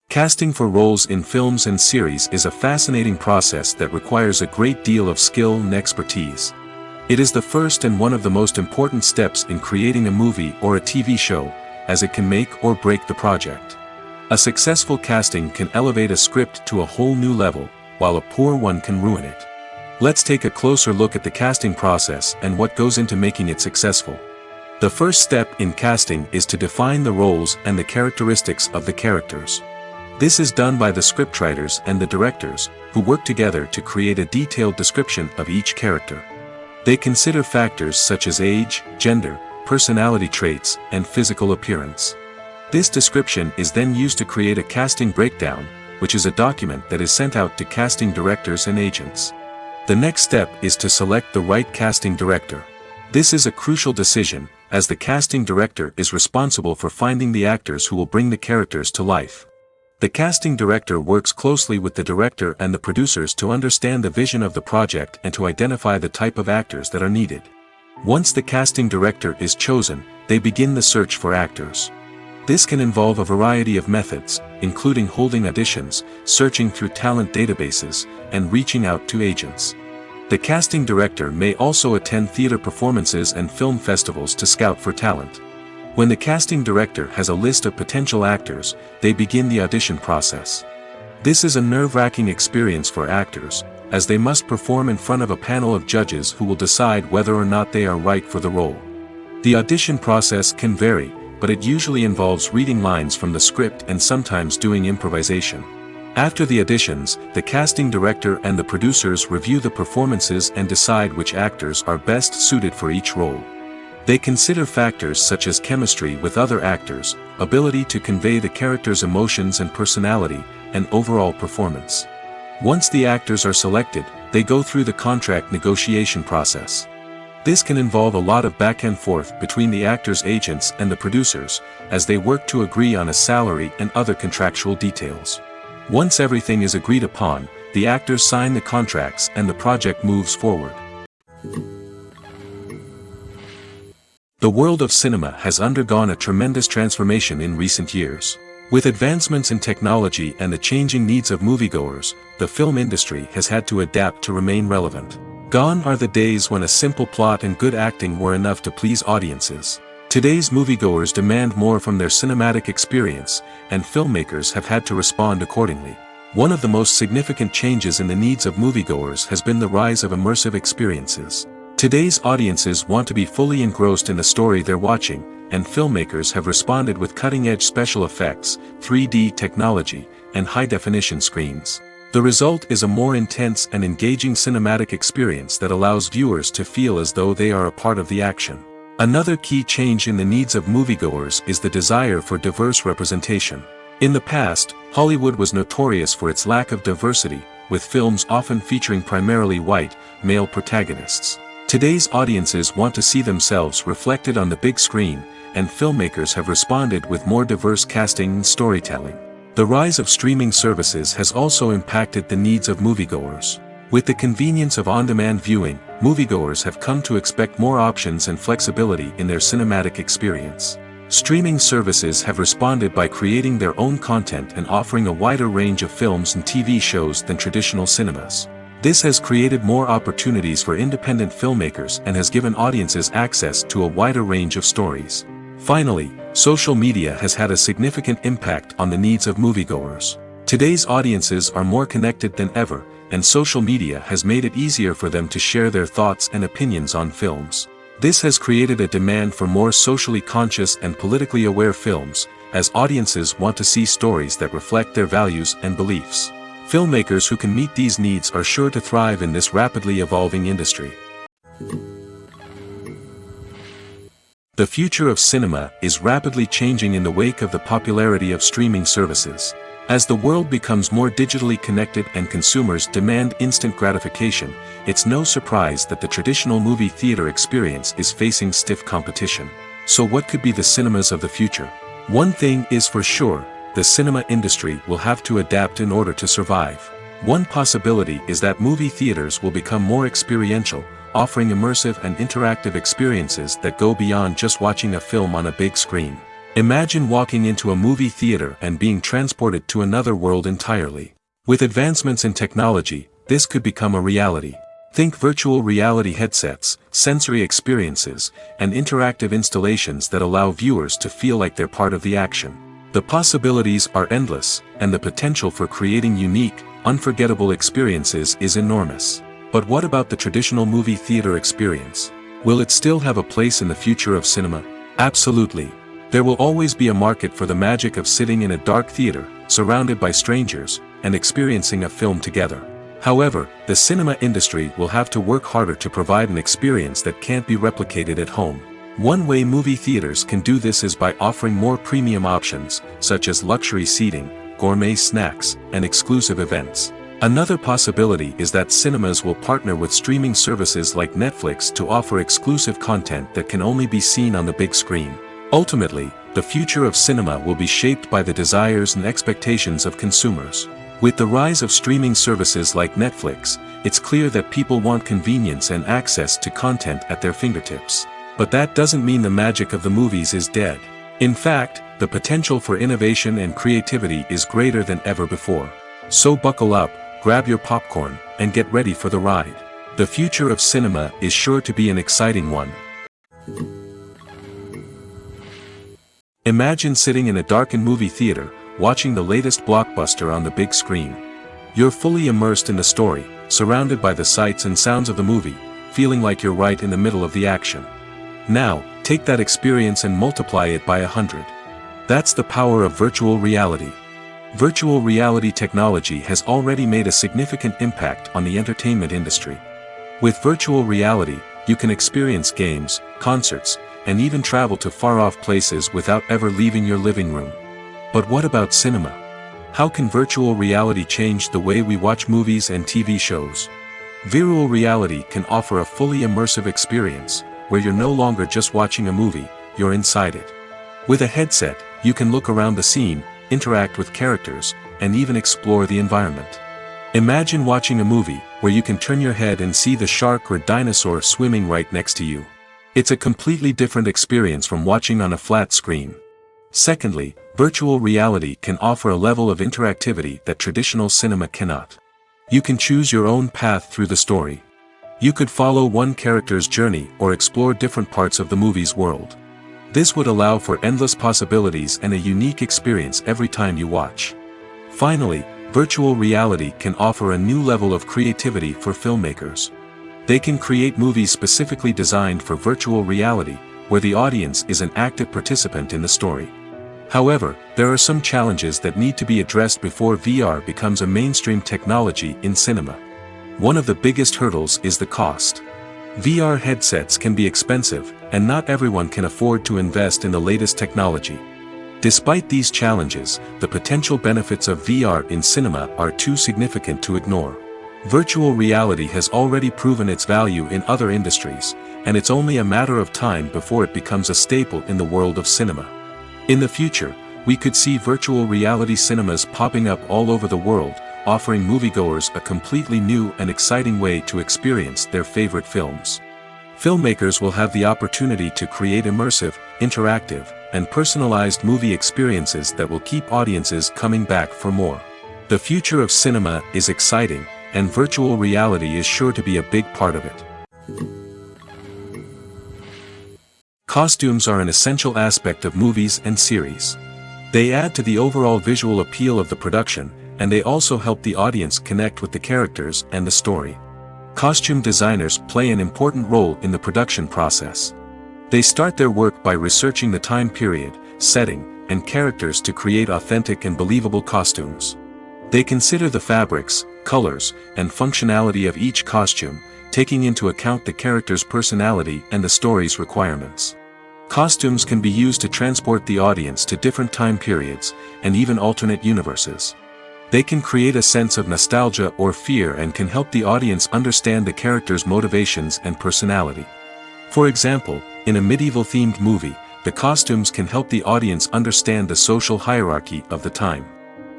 Casting for roles in films and series is a fascinating process that requires a great deal of skill and expertise. It is the first and one of the most important steps in creating a movie or a TV show, as it can make or break the project. A successful casting can elevate a script to a whole new level, while a poor one can ruin it. Let's take a closer look at the casting process and what goes into making it successful. The first step in casting is to define the roles and the characteristics of the characters. This is done by the scriptwriters and the directors, who work together to create a detailed description of each character. They consider factors such as age, gender, personality traits, and physical appearance. This description is then used to create a casting breakdown, which is a document that is sent out to casting directors and agents. The next step is to select the right casting director. This is a crucial decision, as the casting director is responsible for finding the actors who will bring the characters to life. The casting director works closely with the director and the producers to understand the vision of the project and to identify the type of actors that are needed. Once the casting director is chosen, they begin the search for actors. This can involve a variety of methods, including holding auditions, searching through talent databases, and reaching out to agents. The casting director may also attend theater performances and film festivals to scout for talent. When the casting director has a list of potential actors, they begin the audition process. This is a nerve-wracking experience for actors, as they must perform in front of a panel of judges who will decide whether or not they are right for the role. The audition process can vary, but it usually involves reading lines from the script and sometimes doing improvisation. After the auditions, the casting director and the producers review the performances and decide which actors are best suited for each role. They consider factors such as chemistry with other actors, ability to convey the character's emotions and personality, and overall performance. Once the actors are selected, they go through the contract negotiation process. This can involve a lot of back and forth between the actors' agents and the producers, as they work to agree on a salary and other contractual details. Once everything is agreed upon, the actors sign the contracts and the project moves forward. The world of cinema has undergone a tremendous transformation in recent years. With advancements in technology and the changing needs of moviegoers, the film industry has had to adapt to remain relevant. Gone are the days when a simple plot and good acting were enough to please audiences. Today's moviegoers demand more from their cinematic experience, and filmmakers have had to respond accordingly. One of the most significant changes in the needs of moviegoers has been the rise of immersive experiences. Today's audiences want to be fully engrossed in the story they're watching, and filmmakers have responded with cutting-edge special effects, 3D technology, and high-definition screens. The result is a more intense and engaging cinematic experience that allows viewers to feel as though they are a part of the action. Another key change in the needs of moviegoers is the desire for diverse representation. In the past, Hollywood was notorious for its lack of diversity, with films often featuring primarily white, male protagonists. Today's audiences want to see themselves reflected on the big screen, and filmmakers have responded with more diverse casting and storytelling. The rise of streaming services has also impacted the needs of moviegoers. With the convenience of on-demand viewing, moviegoers have come to expect more options and flexibility in their cinematic experience. Streaming services have responded by creating their own content and offering a wider range of films and TV shows than traditional cinemas. This has created more opportunities for independent filmmakers and has given audiences access to a wider range of stories. Finally, social media has had a significant impact on the needs of moviegoers. Today's audiences are more connected than ever, and social media has made it easier for them to share their thoughts and opinions on films. This has created a demand for more socially conscious and politically aware films, as audiences want to see stories that reflect their values and beliefs. Filmmakers who can meet these needs are sure to thrive in this rapidly evolving industry. The future of cinema is rapidly changing in the wake of the popularity of streaming services. As the world becomes more digitally connected and consumers demand instant gratification, it's no surprise that the traditional movie theater experience is facing stiff competition. So what could be the cinemas of the future? One thing is for sure, the cinema industry will have to adapt in order to survive. One possibility is that movie theaters will become more experiential, offering immersive and interactive experiences that go beyond just watching a film on a big screen. Imagine walking into a movie theater and being transported to another world entirely. With advancements in technology, this could become a reality. Think virtual reality headsets, sensory experiences, and interactive installations that allow viewers to feel like they're part of the action. The possibilities are endless, and the potential for creating unique, unforgettable experiences is enormous. But what about the traditional movie theater experience? Will it still have a place in the future of cinema? Absolutely. There will always be a market for the magic of sitting in a dark theater, surrounded by strangers, and experiencing a film together. However, the cinema industry will have to work harder to provide an experience that can't be replicated at home. One way movie theaters can do this is by offering more premium options, such as luxury seating, gourmet snacks, and exclusive events. Another possibility is that cinemas will partner with streaming services like Netflix to offer exclusive content that can only be seen on the big screen. Ultimately, the future of cinema will be shaped by the desires and expectations of consumers. With the rise of streaming services like Netflix, it's clear that people want convenience and access to content at their fingertips. But that doesn't mean the magic of the movies is dead. In fact, the potential for innovation and creativity is greater than ever before. So buckle up, grab your popcorn, and get ready for the ride. The future of cinema is sure to be an exciting one. Imagine sitting in a darkened movie theater, watching the latest blockbuster on the big screen. You're fully immersed in the story, surrounded by the sights and sounds of the movie, feeling like you're right in the middle of the action. Now, take that experience and multiply it by 100. That's the power of virtual reality. Virtual reality technology has already made a significant impact on the entertainment industry. With virtual reality, you can experience games, concerts, and even travel to far-off places without ever leaving your living room. But what about cinema? How can virtual reality change the way we watch movies and TV shows? Virtual reality can offer a fully immersive experience, where you're no longer just watching a movie, you're inside it. With a headset, you can look around the scene, interact with characters, and even explore the environment. Imagine watching a movie, where you can turn your head and see the shark or dinosaur swimming right next to you. It's a completely different experience from watching on a flat screen. Secondly, virtual reality can offer a level of interactivity that traditional cinema cannot. You can choose your own path through the story. You could follow one character's journey or explore different parts of the movie's world. This would allow for endless possibilities and a unique experience every time you watch. Finally, virtual reality can offer a new level of creativity for filmmakers. They can create movies specifically designed for virtual reality, where the audience is an active participant in the story. However, there are some challenges that need to be addressed before VR becomes a mainstream technology in cinema. One of the biggest hurdles is the cost. VR headsets can be expensive, and not everyone can afford to invest in the latest technology. Despite these challenges, the potential benefits of VR in cinema are too significant to ignore. Virtual reality has already proven its value in other industries, and it's only a matter of time before it becomes a staple in the world of cinema. In the future, we could see virtual reality cinemas popping up all over the world, offering moviegoers a completely new and exciting way to experience their favorite films. Filmmakers will have the opportunity to create immersive, interactive, and personalized movie experiences that will keep audiences coming back for more. The future of cinema is exciting, and virtual reality is sure to be a big part of it. Costumes are an essential aspect of movies and series. They add to the overall visual appeal of the production, and they also help the audience connect with the characters and the story. Costume designers play an important role in the production process. They start their work by researching the time period, setting, and characters to create authentic and believable costumes. They consider the fabrics, colors, and functionality of each costume, taking into account the character's personality and the story's requirements. Costumes can be used to transport the audience to different time periods, and even alternate universes. They can create a sense of nostalgia or fear and can help the audience understand the character's motivations and personality. For example, in a medieval-themed movie, the costumes can help the audience understand the social hierarchy of the time.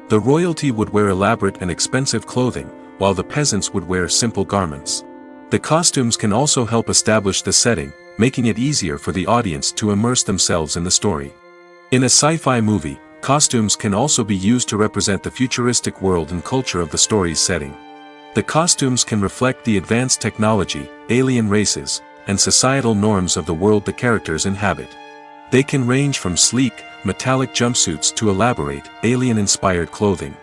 The royalty would wear elaborate and expensive clothing, while the peasants would wear simple garments. The costumes can also help establish the setting, making it easier for the audience to immerse themselves in the story. In a sci-fi movie, costumes can also be used to represent the futuristic world and culture of the story's setting. The costumes can reflect the advanced technology, alien races, and societal norms of the world the characters inhabit. They can range from sleek, metallic jumpsuits to elaborate, alien-inspired clothing.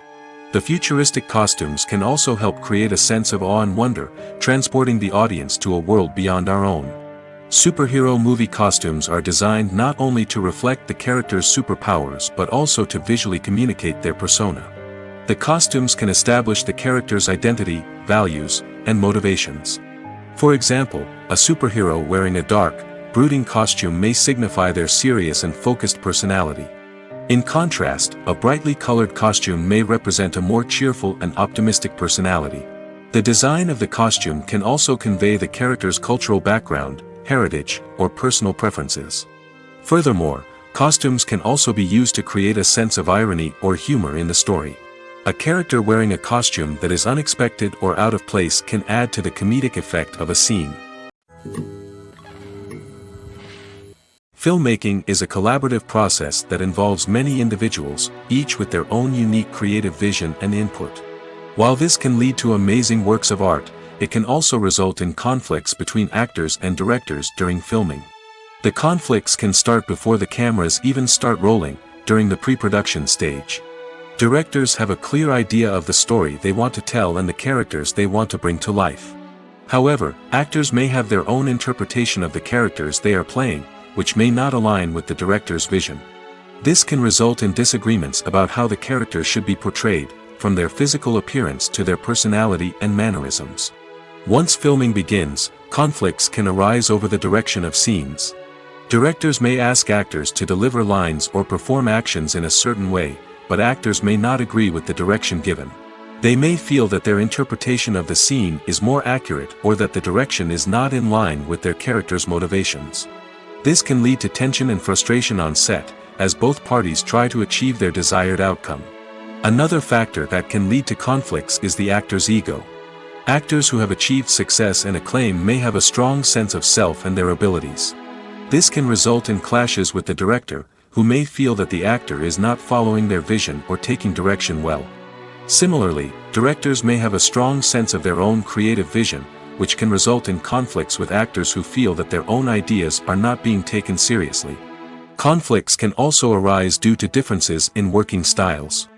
The futuristic costumes can also help create a sense of awe and wonder, transporting the audience to a world beyond our own. Superhero movie costumes are designed not only to reflect the character's superpowers but also to visually communicate their persona. The costumes can establish the character's identity, values, and motivations. For example, a superhero wearing a dark, brooding costume may signify their serious and focused personality. In contrast, a brightly colored costume may represent a more cheerful and optimistic personality. The design of the costume can also convey the character's cultural background, heritage, or personal preferences. Furthermore, costumes can also be used to create a sense of irony or humor in the story. A character wearing a costume that is unexpected or out of place can add to the comedic effect of a scene. Filmmaking is a collaborative process that involves many individuals, each with their own unique creative vision and input. While this can lead to amazing works of art, it can also result in conflicts between actors and directors during filming. The conflicts can start before the cameras even start rolling, during the pre-production stage. Directors have a clear idea of the story they want to tell and the characters they want to bring to life. However, actors may have their own interpretation of the characters they are playing, which may not align with the director's vision. This can result in disagreements about how the characters should be portrayed, from their physical appearance to their personality and mannerisms. Once filming begins, conflicts can arise over the direction of scenes. Directors may ask actors to deliver lines or perform actions in a certain way, but actors may not agree with the direction given. They may feel that their interpretation of the scene is more accurate or that the direction is not in line with their character's motivations. This can lead to tension and frustration on set, as both parties try to achieve their desired outcome. Another factor that can lead to conflicts is the actor's ego. Actors who have achieved success and acclaim may have a strong sense of self and their abilities. This can result in clashes with the director, who may feel that the actor is not following their vision or taking direction well. Similarly, directors may have a strong sense of their own creative vision, which can result in conflicts with actors who feel that their own ideas are not being taken seriously. Conflicts can also arise due to differences in working styles.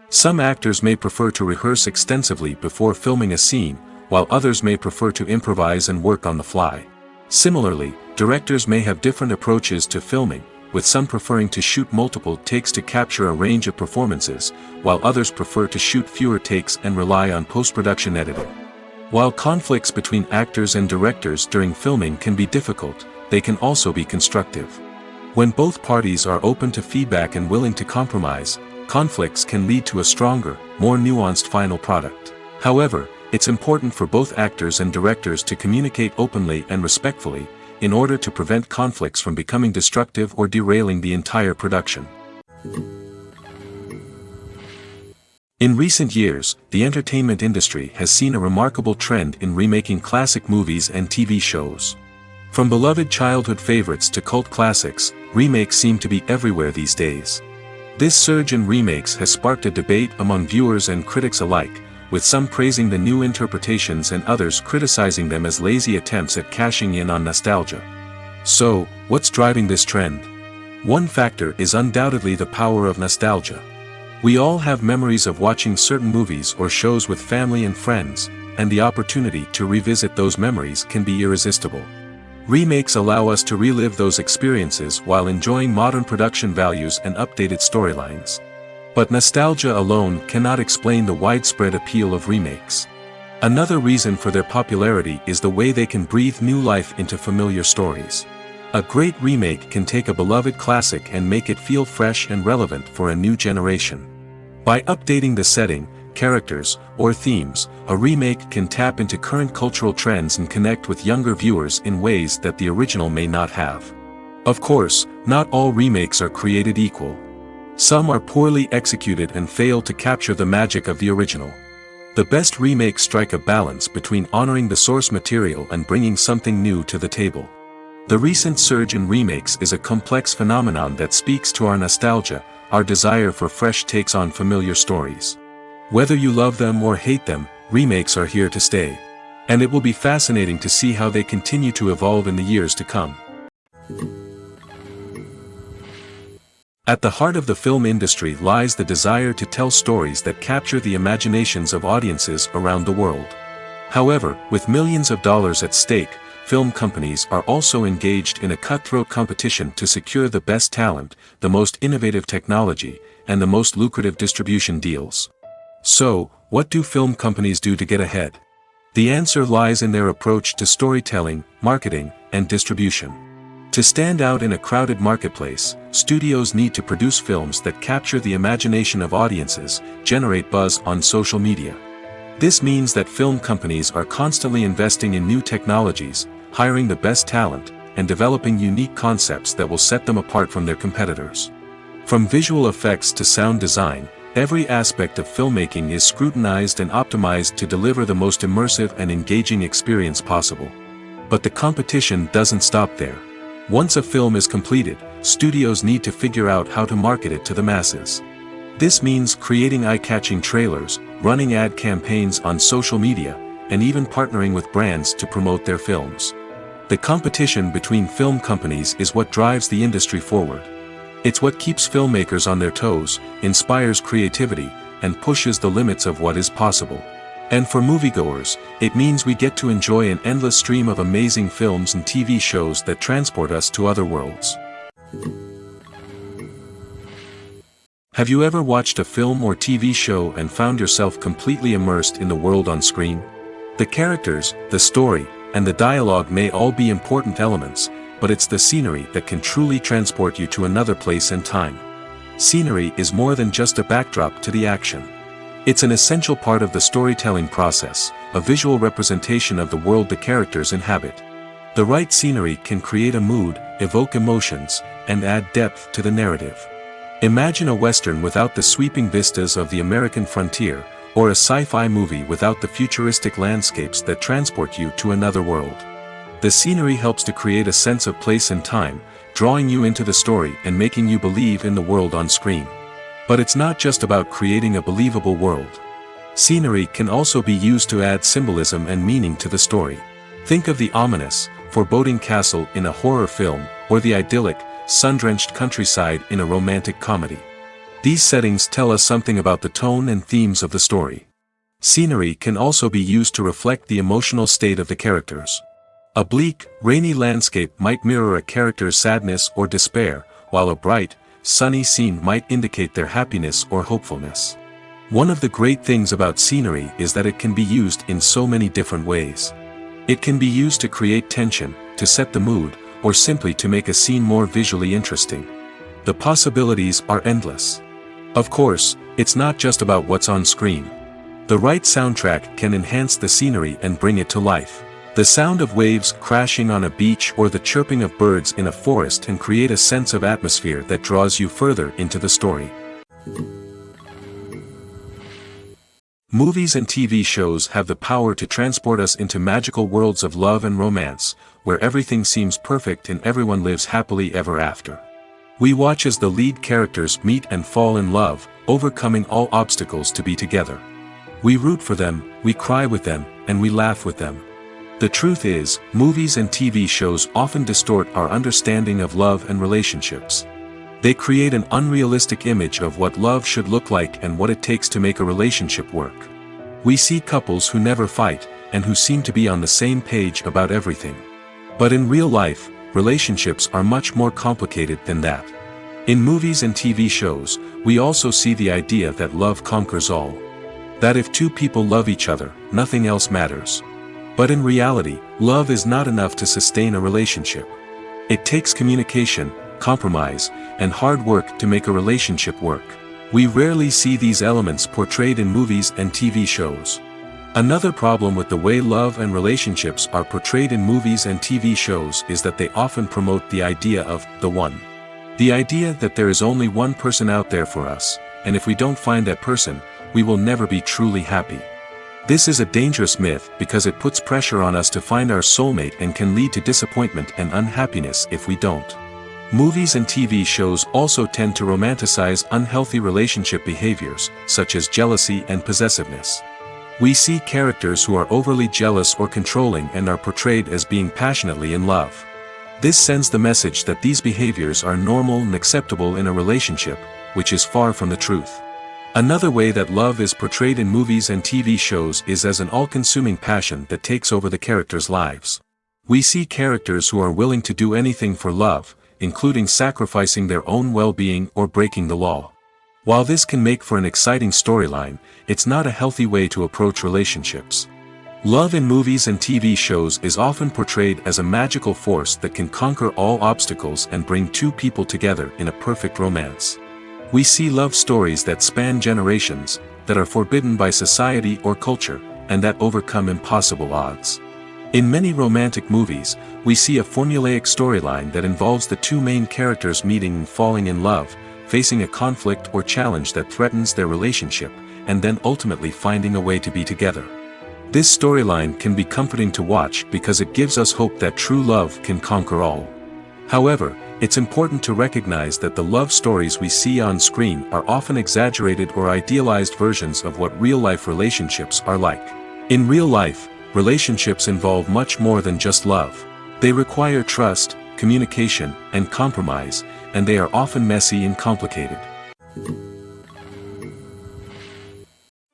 Some actors may prefer to rehearse extensively before filming a scene, while others may prefer to improvise and work on the fly. Similarly, directors may have different approaches to filming, with some preferring to shoot multiple takes to capture a range of performances, while others prefer to shoot fewer takes and rely on post-production editing. While conflicts between actors and directors during filming can be difficult, they can also be constructive. When both parties are open to feedback and willing to compromise, conflicts can lead to a stronger, more nuanced final product. However, it's important for both actors and directors to communicate openly and respectfully, in order to prevent conflicts from becoming destructive or derailing the entire production. In recent years, the entertainment industry has seen a remarkable trend in remaking classic movies and TV shows. From beloved childhood favorites to cult classics, remakes seem to be everywhere these days. This surge in remakes has sparked a debate among viewers and critics alike, with some praising the new interpretations and others criticizing them as lazy attempts at cashing in on nostalgia. So, what's driving this trend? One factor is undoubtedly the power of nostalgia. We all have memories of watching certain movies or shows with family and friends, and the opportunity to revisit those memories can be irresistible. Remakes allow us to relive those experiences while enjoying modern production values and updated storylines. But nostalgia alone cannot explain the widespread appeal of remakes. Another reason for their popularity is the way they can breathe new life into familiar stories. A great remake can take a beloved classic and make it feel fresh and relevant for a new generation. By updating the setting, characters, or themes, a remake can tap into current cultural trends and connect with younger viewers in ways that the original may not have. Of course, not all remakes are created equal. Some are poorly executed and fail to capture the magic of the original. The best remakes strike a balance between honoring the source material and bringing something new to the table. The recent surge in remakes is a complex phenomenon that speaks to our nostalgia, our desire for fresh takes on familiar stories. Whether you love them or hate them, remakes are here to stay. And it will be fascinating to see how they continue to evolve in the years to come. At the heart of the film industry lies the desire to tell stories that capture the imaginations of audiences around the world. However, with millions of dollars at stake, film companies are also engaged in a cutthroat competition to secure the best talent, the most innovative technology, and the most lucrative distribution deals. So, what do film companies do to get ahead? The answer lies in their approach to storytelling, marketing, and distribution. To stand out in a crowded marketplace, studios need to produce films that capture the imagination of audiences, generate buzz on social media. This means that film companies are constantly investing in new technologies, hiring the best talent, and developing unique concepts that will set them apart from their competitors. From visual effects to sound design, every aspect of filmmaking is scrutinized and optimized to deliver the most immersive and engaging experience possible. But the competition doesn't stop there. Once a film is completed, studios need to figure out how to market it to the masses. This means creating eye-catching trailers, running ad campaigns on social media, and even partnering with brands to promote their films. The competition between film companies is what drives the industry forward. It's what keeps filmmakers on their toes, inspires creativity, and pushes the limits of what is possible. And for moviegoers, it means we get to enjoy an endless stream of amazing films and TV shows that transport us to other worlds. Have you ever watched a film or TV show and found yourself completely immersed in the world on screen? The characters, the story, and the dialogue may all be important elements, but it's the scenery that can truly transport you to another place and time. Scenery is more than just a backdrop to the action. It's an essential part of the storytelling process, a visual representation of the world the characters inhabit. The right scenery can create a mood, evoke emotions, and add depth to the narrative. Imagine a Western without the sweeping vistas of the American frontier, or a sci-fi movie without the futuristic landscapes that transport you to another world. The scenery helps to create a sense of place and time, drawing you into the story and making you believe in the world on screen. But it's not just about creating a believable world. Scenery can also be used to add symbolism and meaning to the story. Think of the ominous, foreboding castle in a horror film, or the idyllic, sun-drenched countryside in a romantic comedy. These settings tell us something about the tone and themes of the story. Scenery can also be used to reflect the emotional state of the characters. A bleak, rainy landscape might mirror a character's sadness or despair, while a bright, sunny scene might indicate their happiness or hopefulness. One of the great things about scenery is that it can be used in so many different ways. It can be used to create tension, to set the mood, or simply to make a scene more visually interesting. The possibilities are endless. Of course, it's not just about what's on screen. The right soundtrack can enhance the scenery and bring it to life. The sound of waves crashing on a beach or the chirping of birds in a forest can create a sense of atmosphere that draws you further into the story. Movies and TV shows have the power to transport us into magical worlds of love and romance, where everything seems perfect and everyone lives happily ever after. We watch as the lead characters meet and fall in love, overcoming all obstacles to be together. We root for them, we cry with them, and we laugh with them. The truth is, movies and TV shows often distort our understanding of love and relationships. They create an unrealistic image of what love should look like and what it takes to make a relationship work. We see couples who never fight, and who seem to be on the same page about everything. But in real life, relationships are much more complicated than that. In movies and TV shows, we also see the idea that love conquers all. That if two people love each other, nothing else matters. But in reality, love is not enough to sustain a relationship. It takes communication, compromise, and hard work to make a relationship work. We rarely see these elements portrayed in movies and TV shows. Another problem with the way love and relationships are portrayed in movies and TV shows is that they often promote the idea of the one. The idea that there is only one person out there for us, and if we don't find that person, we will never be truly happy. This is a dangerous myth because it puts pressure on us to find our soulmate and can lead to disappointment and unhappiness if we don't. Movies and TV shows also tend to romanticize unhealthy relationship behaviors, such as jealousy and possessiveness. We see characters who are overly jealous or controlling and are portrayed as being passionately in love. This sends the message that these behaviors are normal and acceptable in a relationship, which is far from the truth. Another way that love is portrayed in movies and TV shows is as an all-consuming passion that takes over the characters' lives. We see characters who are willing to do anything for love, including sacrificing their own well-being or breaking the law. While this can make for an exciting storyline, it's not a healthy way to approach relationships. Love in movies and TV shows is often portrayed as a magical force that can conquer all obstacles and bring two people together in a perfect romance. We see love stories that span generations, that are forbidden by society or culture, and that overcome impossible odds. In many romantic movies, we see a formulaic storyline that involves the two main characters meeting and falling in love, facing a conflict or challenge that threatens their relationship, and then ultimately finding a way to be together. This storyline can be comforting to watch because it gives us hope that true love can conquer all. However, it's important to recognize that the love stories we see on screen are often exaggerated or idealized versions of what real-life relationships are like. In real life, relationships involve much more than just love. They require trust, communication, and compromise, and they are often messy and complicated.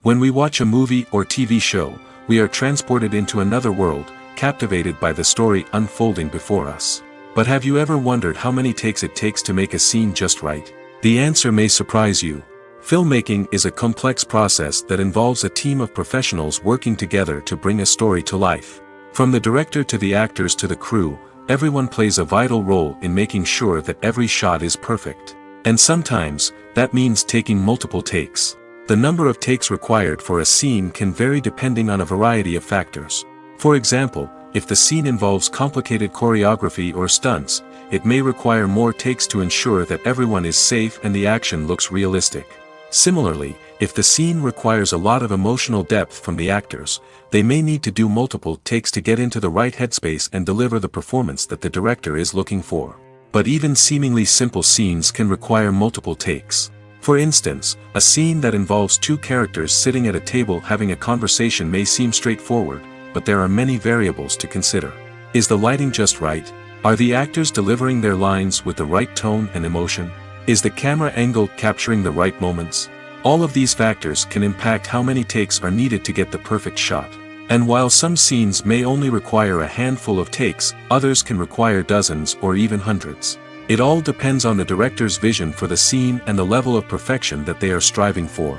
When we watch a movie or TV show, we are transported into another world, captivated by the story unfolding before us. But have you ever wondered how many takes it takes to make a scene just right? The answer may surprise you. Filmmaking is a complex process that involves a team of professionals working together to bring a story to life. From the director to the actors to the crew, everyone plays a vital role in making sure that every shot is perfect. And sometimes, that means taking multiple takes. The number of takes required for a scene can vary depending on a variety of factors. For example, if the scene involves complicated choreography or stunts, it may require more takes to ensure that everyone is safe and the action looks realistic. Similarly, if the scene requires a lot of emotional depth from the actors, they may need to do multiple takes to get into the right headspace and deliver the performance that the director is looking for. But even seemingly simple scenes can require multiple takes. For instance, a scene that involves two characters sitting at a table having a conversation may seem straightforward, but there are many variables to consider. Is the lighting just right? Are the actors delivering their lines with the right tone and emotion? Is the camera angle capturing the right moments? All of these factors can impact how many takes are needed to get the perfect shot. And while some scenes may only require a handful of takes, others can require dozens or even hundreds. It all depends on the director's vision for the scene and the level of perfection that they are striving for.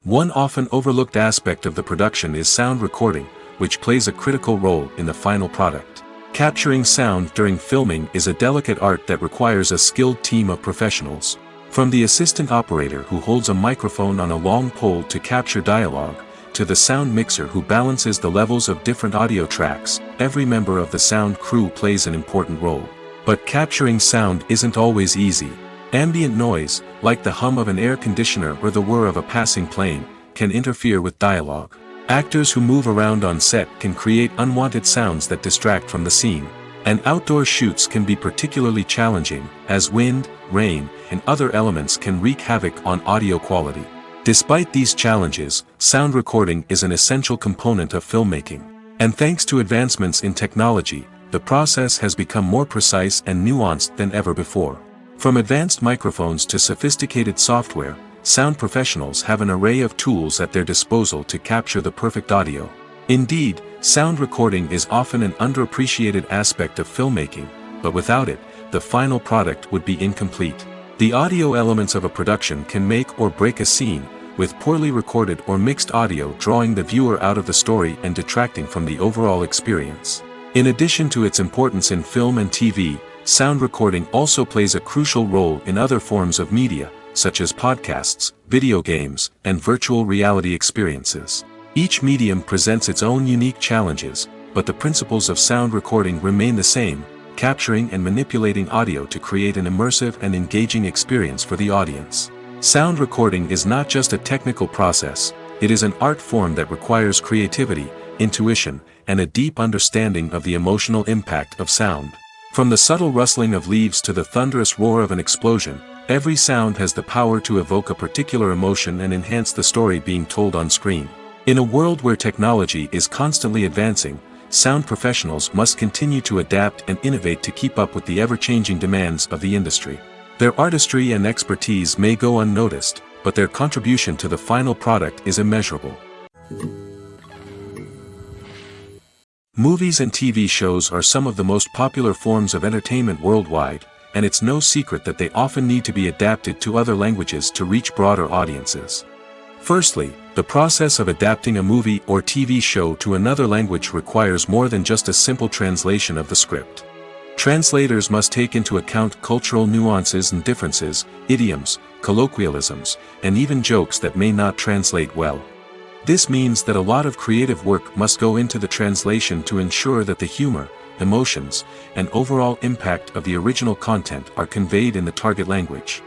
One often overlooked aspect of the production is sound recording, which plays a critical role in the final product. Capturing sound during filming is a delicate art that requires a skilled team of professionals. From the assistant operator who holds a microphone on a long pole to capture dialogue, to the sound mixer who balances the levels of different audio tracks, every member of the sound crew plays an important role. But capturing sound isn't always easy. Ambient noise, like the hum of an air conditioner or the whir of a passing plane, can interfere with dialogue. Actors who move around on set can create unwanted sounds that distract from the scene. And outdoor shoots can be particularly challenging, as wind, rain, and other elements can wreak havoc on audio quality. Despite these challenges, sound recording is an essential component of filmmaking. And thanks to advancements in technology, the process has become more precise and nuanced than ever before. From advanced microphones to sophisticated software, sound professionals have an array of tools at their disposal to capture the perfect audio. Indeed, sound recording is often an underappreciated aspect of filmmaking, but without it, the final product would be incomplete. The audio elements of a production can make or break a scene, with poorly recorded or mixed audio drawing the viewer out of the story and detracting from the overall experience. In addition to its importance in film and TV, sound recording also plays a crucial role in other forms of media, such as podcasts, video games, and virtual reality experiences. Each medium presents its own unique challenges, but the principles of sound recording remain the same, capturing and manipulating audio to create an immersive and engaging experience for the audience. Sound recording is not just a technical process, it is an art form that requires creativity, intuition, and a deep understanding of the emotional impact of sound. From the subtle rustling of leaves to the thunderous roar of an explosion, every sound has the power to evoke a particular emotion and enhance the story being told on screen. In a world where technology is constantly advancing, sound professionals must continue to adapt and innovate to keep up with the ever-changing demands of the industry. Their artistry and expertise may go unnoticed, but their contribution to the final product is immeasurable. Movies and TV shows are some of the most popular forms of entertainment worldwide, and it's no secret that they often need to be adapted to other languages to reach broader audiences. Firstly, the process of adapting a movie or TV show to another language requires more than just a simple translation of the script. Translators must take into account cultural nuances and differences, idioms, colloquialisms, and even jokes that may not translate well. This means that a lot of creative work must go into the translation to ensure that the humor, emotions, and overall impact of the original content are conveyed in the target language.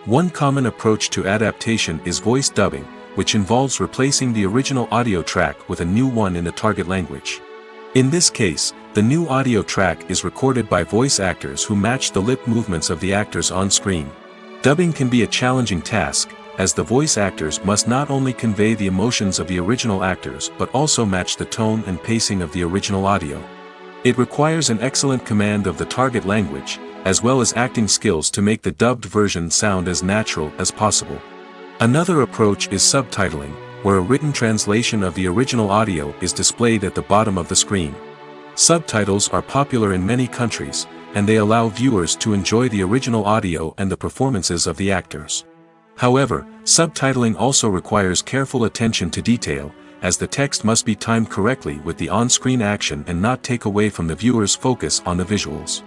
One common approach to adaptation is voice dubbing, which involves replacing the original audio track with a new one in the target language. In this case, the new audio track is recorded by voice actors who match the lip movements of the actors on screen. Dubbing can be a challenging task, as the voice actors must not only convey the emotions of the original actors but also match the tone and pacing of the original audio. It requires an excellent command of the target language, as well as acting skills to make the dubbed version sound as natural as possible. Another approach is subtitling, where a written translation of the original audio is displayed at the bottom of the screen. Subtitles are popular in many countries, and they allow viewers to enjoy the original audio and the performances of the actors. However, subtitling also requires careful attention to detail, as the text must be timed correctly with the on-screen action and not take away from the viewer's focus on the visuals.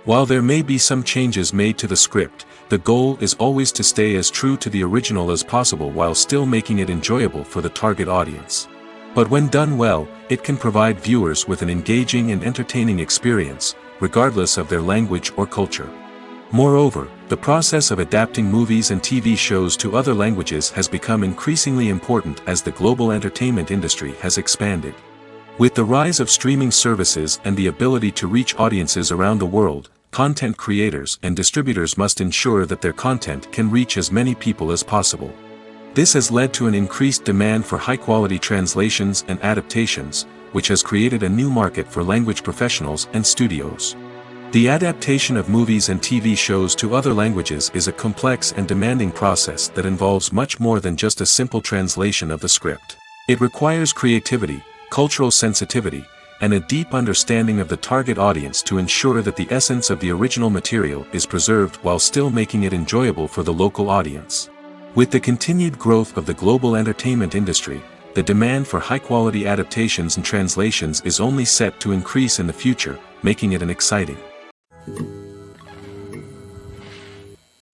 While there may be some changes made to the script, the goal is always to stay as true to the original as possible while still making it enjoyable for the target audience. But when done well, it can provide viewers with an engaging and entertaining experience, regardless of their language or culture. Moreover, the process of adapting movies and TV shows to other languages has become increasingly important as the global entertainment industry has expanded. With the rise of streaming services and the ability to reach audiences around the world, content creators and distributors must ensure that their content can reach as many people as possible. This has led to an increased demand for high-quality translations and adaptations, which has created a new market for language professionals and studios. The adaptation of movies and TV shows to other languages is a complex and demanding process that involves much more than just a simple translation of the script. It requires creativity, cultural sensitivity, and a deep understanding of the target audience to ensure that the essence of the original material is preserved while still making it enjoyable for the local audience. With the continued growth of the global entertainment industry, the demand for high-quality adaptations and translations is only set to increase in the future, making it exciting.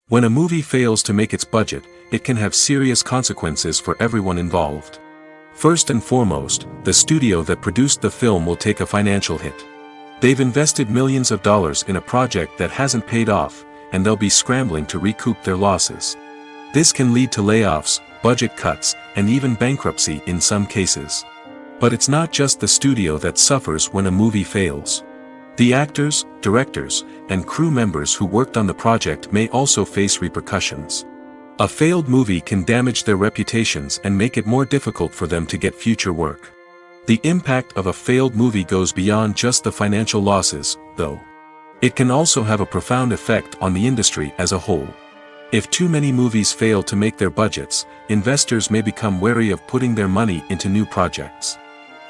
When a movie fails to make its budget, it can have serious consequences for everyone involved. First and foremost, the studio that produced the film will take a financial hit. They've invested millions of dollars in a project that hasn't paid off, and they'll be scrambling to recoup their losses. This can lead to layoffs, budget cuts, and even bankruptcy in some cases. But it's not just the studio that suffers when a movie fails. The actors, directors, and crew members who worked on the project may also face repercussions. A failed movie can damage their reputations and make it more difficult for them to get future work. The impact of a failed movie goes beyond just the financial losses, though. It can also have a profound effect on the industry as a whole. If too many movies fail to make their budgets, investors may become wary of putting their money into new projects.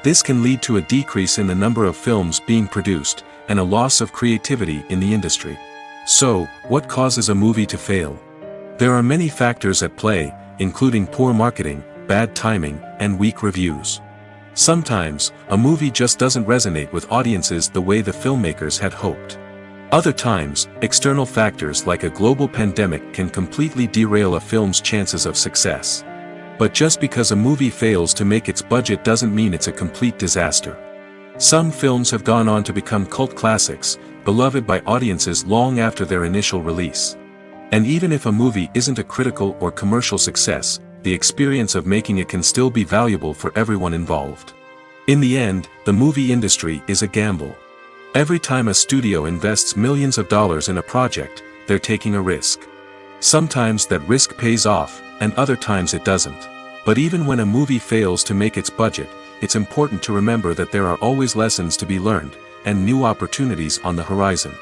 This can lead to a decrease in the number of films being produced, and a loss of creativity in the industry. So, what causes a movie to fail? There are many factors at play, including poor marketing, bad timing, and weak reviews. Sometimes, a movie just doesn't resonate with audiences the way the filmmakers had hoped. Other times, external factors like a global pandemic can completely derail a film's chances of success. But just because a movie fails to make its budget doesn't mean it's a complete disaster. Some films have gone on to become cult classics, beloved by audiences long after their initial release. And even if a movie isn't a critical or commercial success, the experience of making it can still be valuable for everyone involved. In the end, the movie industry is a gamble. Every time a studio invests millions of dollars in a project, they're taking a risk. Sometimes that risk pays off, and other times it doesn't. But even when a movie fails to make its budget, it's important to remember that there are always lessons to be learned, and new opportunities on the horizon.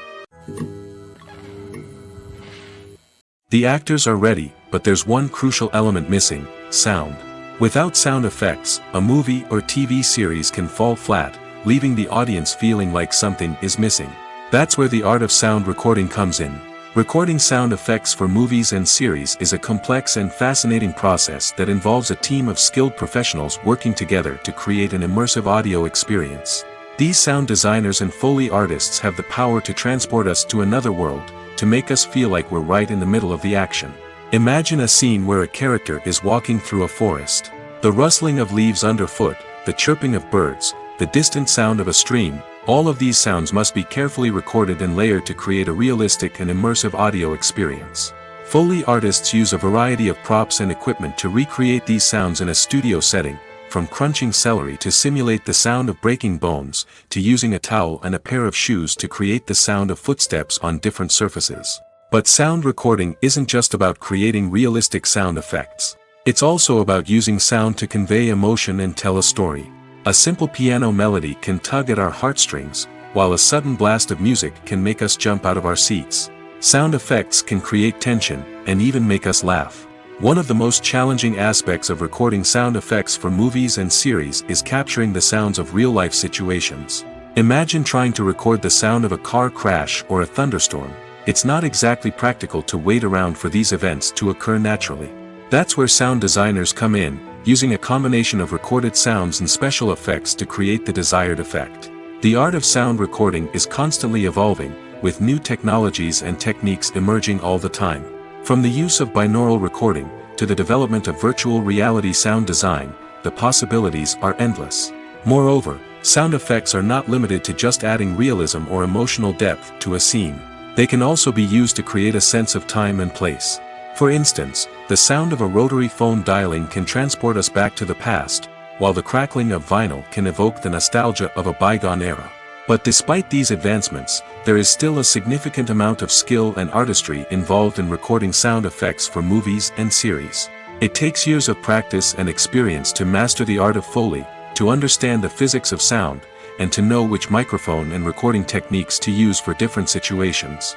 The actors are ready, but there's one crucial element missing: sound. Without sound effects, a movie or TV series can fall flat, leaving the audience feeling like something is missing. That's where the art of sound recording comes in. Recording sound effects for movies and series is a complex and fascinating process that involves a team of skilled professionals working together to create an immersive audio experience. These sound designers and Foley artists have the power to transport us to another world, to make us feel like we're right in the middle of the action. Imagine a scene where a character is walking through a forest. The rustling of leaves underfoot, the chirping of birds, the distant sound of a stream, all of these sounds must be carefully recorded and layered to create a realistic and immersive audio experience. Foley artists use a variety of props and equipment to recreate these sounds in a studio setting, from crunching celery to simulate the sound of breaking bones, to using a towel and a pair of shoes to create the sound of footsteps on different surfaces. But sound recording isn't just about creating realistic sound effects. It's also about using sound to convey emotion and tell a story. A simple piano melody can tug at our heartstrings, while a sudden blast of music can make us jump out of our seats. Sound effects can create tension, and even make us laugh. One of the most challenging aspects of recording sound effects for movies and series is capturing the sounds of real-life situations. Imagine trying to record the sound of a car crash or a thunderstorm. It's not exactly practical to wait around for these events to occur naturally. That's where sound designers come in, using a combination of recorded sounds and special effects to create the desired effect. The art of sound recording is constantly evolving, with new technologies and techniques emerging all the time. From the use of binaural recording, to the development of virtual reality sound design, the possibilities are endless. Moreover, sound effects are not limited to just adding realism or emotional depth to a scene. They can also be used to create a sense of time and place. For instance, the sound of a rotary phone dialing can transport us back to the past, while the crackling of vinyl can evoke the nostalgia of a bygone era. But despite these advancements, there is still a significant amount of skill and artistry involved in recording sound effects for movies and series. It takes years of practice and experience to master the art of Foley, to understand the physics of sound, and to know which microphone and recording techniques to use for different situations.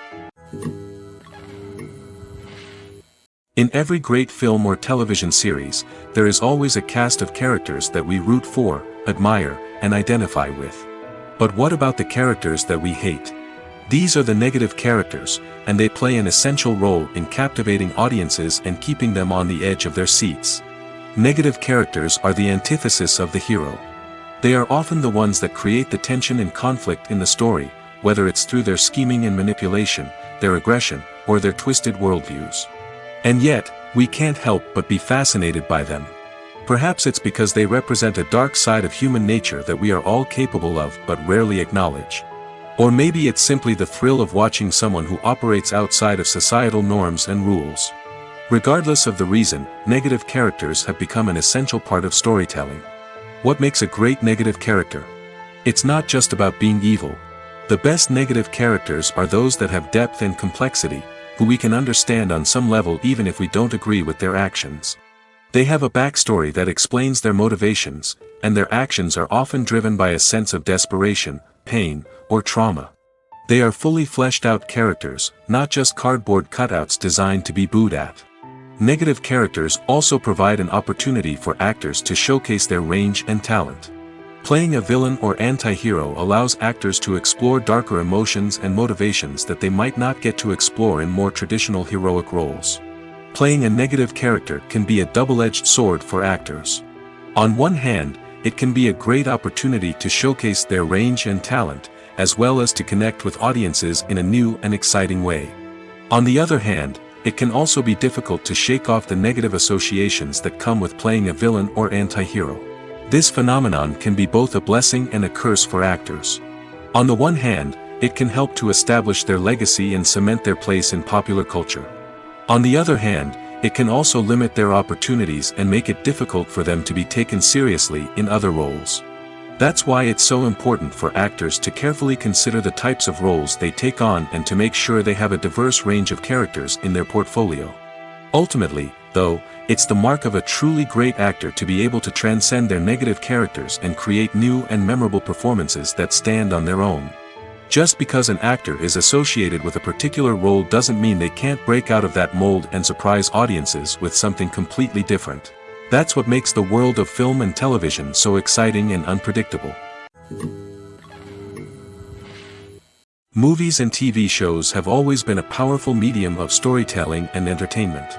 In every great film or television series, there is always a cast of characters that we root for, admire, and identify with. But what about the characters that we hate? These are the negative characters, and they play an essential role in captivating audiences and keeping them on the edge of their seats. Negative characters are the antithesis of the hero. They are often the ones that create the tension and conflict in the story, whether it's through their scheming and manipulation, their aggression, or their twisted worldviews. And yet, we can't help but be fascinated by them. Perhaps it's because they represent a dark side of human nature that we are all capable of but rarely acknowledge. Or maybe it's simply the thrill of watching someone who operates outside of societal norms and rules. Regardless of the reason, negative characters have become an essential part of storytelling. What makes a great negative character? It's not just about being evil. The best negative characters are those that have depth and complexity, who we can understand on some level even if we don't agree with their actions. They have a backstory that explains their motivations, and their actions are often driven by a sense of desperation, pain, or trauma. They are fully fleshed out characters, not just cardboard cutouts designed to be booed at. Negative characters also provide an opportunity for actors to showcase their range and talent. Playing a villain or anti-hero allows actors to explore darker emotions and motivations that they might not get to explore in more traditional heroic roles. Playing a negative character can be a double-edged sword for actors. On one hand, it can be a great opportunity to showcase their range and talent, as well as to connect with audiences in a new and exciting way. On the other hand, it can also be difficult to shake off the negative associations that come with playing a villain or anti-hero. This phenomenon can be both a blessing and a curse for actors. On the one hand, it can help to establish their legacy and cement their place in popular culture. On the other hand, it can also limit their opportunities and make it difficult for them to be taken seriously in other roles. That's why it's so important for actors to carefully consider the types of roles they take on and to make sure they have a diverse range of characters in their portfolio. Ultimately, though, it's the mark of a truly great actor to be able to transcend their negative characters and create new and memorable performances that stand on their own. Just because an actor is associated with a particular role doesn't mean they can't break out of that mold and surprise audiences with something completely different. That's what makes the world of film and television so exciting and unpredictable. Movies and TV shows have always been a powerful medium of storytelling and entertainment.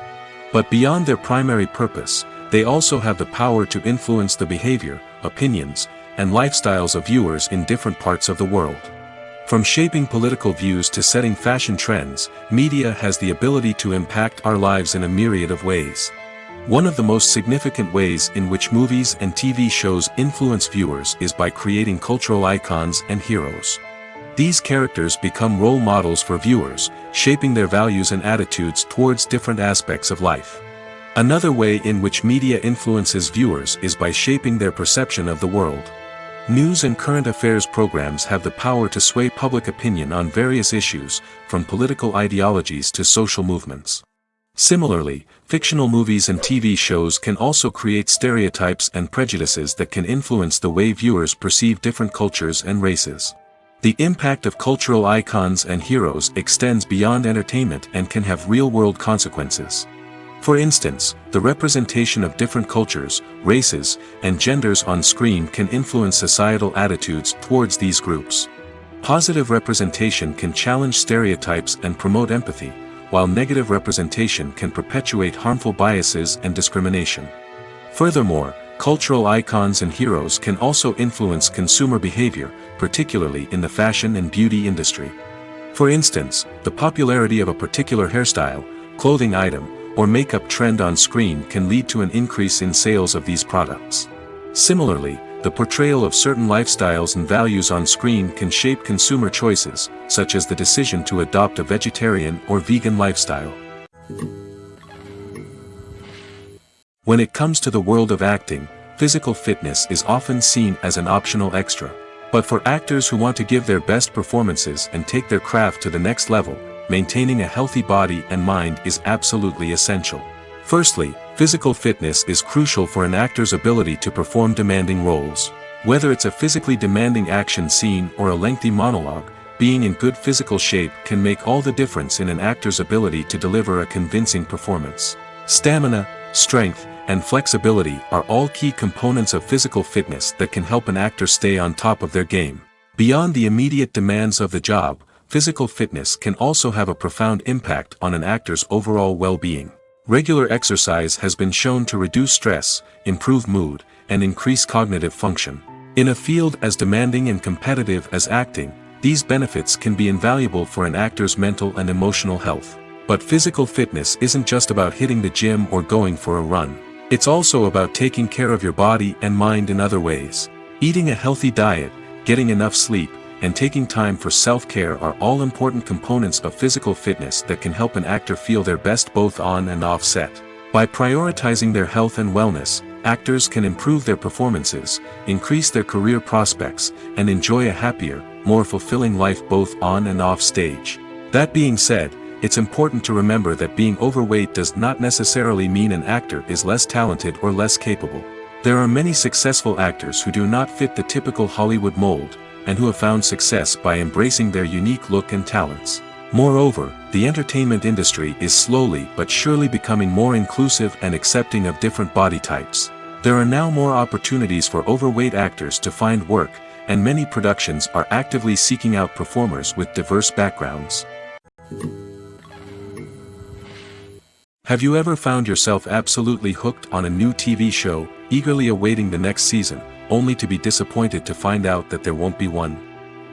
But beyond their primary purpose, they also have the power to influence the behavior, opinions, and lifestyles of viewers in different parts of the world. From shaping political views to setting fashion trends, media has the ability to impact our lives in a myriad of ways. One of the most significant ways in which movies and TV shows influence viewers is by creating cultural icons and heroes. These characters become role models for viewers, shaping their values and attitudes towards different aspects of life. Another way in which media influences viewers is by shaping their perception of the world. News and current affairs programs have the power to sway public opinion on various issues, from political ideologies to social movements. Similarly, fictional movies and TV shows can also create stereotypes and prejudices that can influence the way viewers perceive different cultures and races. The impact of cultural icons and heroes extends beyond entertainment and can have real-world consequences. For instance, the representation of different cultures, races, and genders on screen can influence societal attitudes towards these groups. Positive representation can challenge stereotypes and promote empathy, while negative representation can perpetuate harmful biases and discrimination. Furthermore, cultural icons and heroes can also influence consumer behavior, particularly in the fashion and beauty industry. For instance, the popularity of a particular hairstyle, clothing item, or makeup trend on screen can lead to an increase in sales of these products. Similarly, the portrayal of certain lifestyles and values on screen can shape consumer choices, such as the decision to adopt a vegetarian or vegan lifestyle. When it comes to the world of acting, physical fitness is often seen as an optional extra. But for actors who want to give their best performances and take their craft to the next level, maintaining a healthy body and mind is absolutely essential. Firstly, physical fitness is crucial for an actor's ability to perform demanding roles. Whether it's a physically demanding action scene or a lengthy monologue, being in good physical shape can make all the difference in an actor's ability to deliver a convincing performance. Stamina, strength, and flexibility are all key components of physical fitness that can help an actor stay on top of their game. Beyond the immediate demands of the job, physical fitness can also have a profound impact on an actor's overall well-being. Regular exercise has been shown to reduce stress, improve mood, and increase cognitive function. In a field as demanding and competitive as acting, these benefits can be invaluable for an actor's mental and emotional health. But physical fitness isn't just about hitting the gym or going for a run. It's also about taking care of your body and mind in other ways. Eating a healthy diet, getting enough sleep, and taking time for self-care are all important components of physical fitness that can help an actor feel their best both on and off set. By prioritizing their health and wellness, actors can improve their performances, increase their career prospects, and enjoy a happier, more fulfilling life both on and off stage. That being said, it's important to remember that being overweight does not necessarily mean an actor is less talented or less capable. There are many successful actors who do not fit the typical Hollywood mold, and who have found success by embracing their unique look and talents. Moreover, the entertainment industry is slowly but surely becoming more inclusive and accepting of different body types. There are now more opportunities for overweight actors to find work, and many productions are actively seeking out performers with diverse backgrounds. Have you ever found yourself absolutely hooked on a new TV show, eagerly awaiting the next season, only to be disappointed to find out that there won't be one?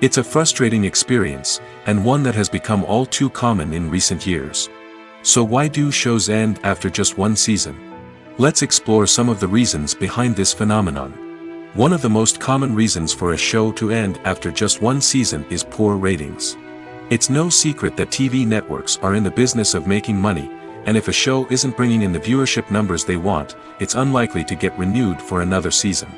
It's a frustrating experience, and one that has become all too common in recent years. So why do shows end after just one season? Let's explore some of the reasons behind this phenomenon. One of the most common reasons for a show to end after just one season is poor ratings. It's no secret that TV networks are in the business of making money, and if a show isn't bringing in the viewership numbers they want, it's unlikely to get renewed for another season.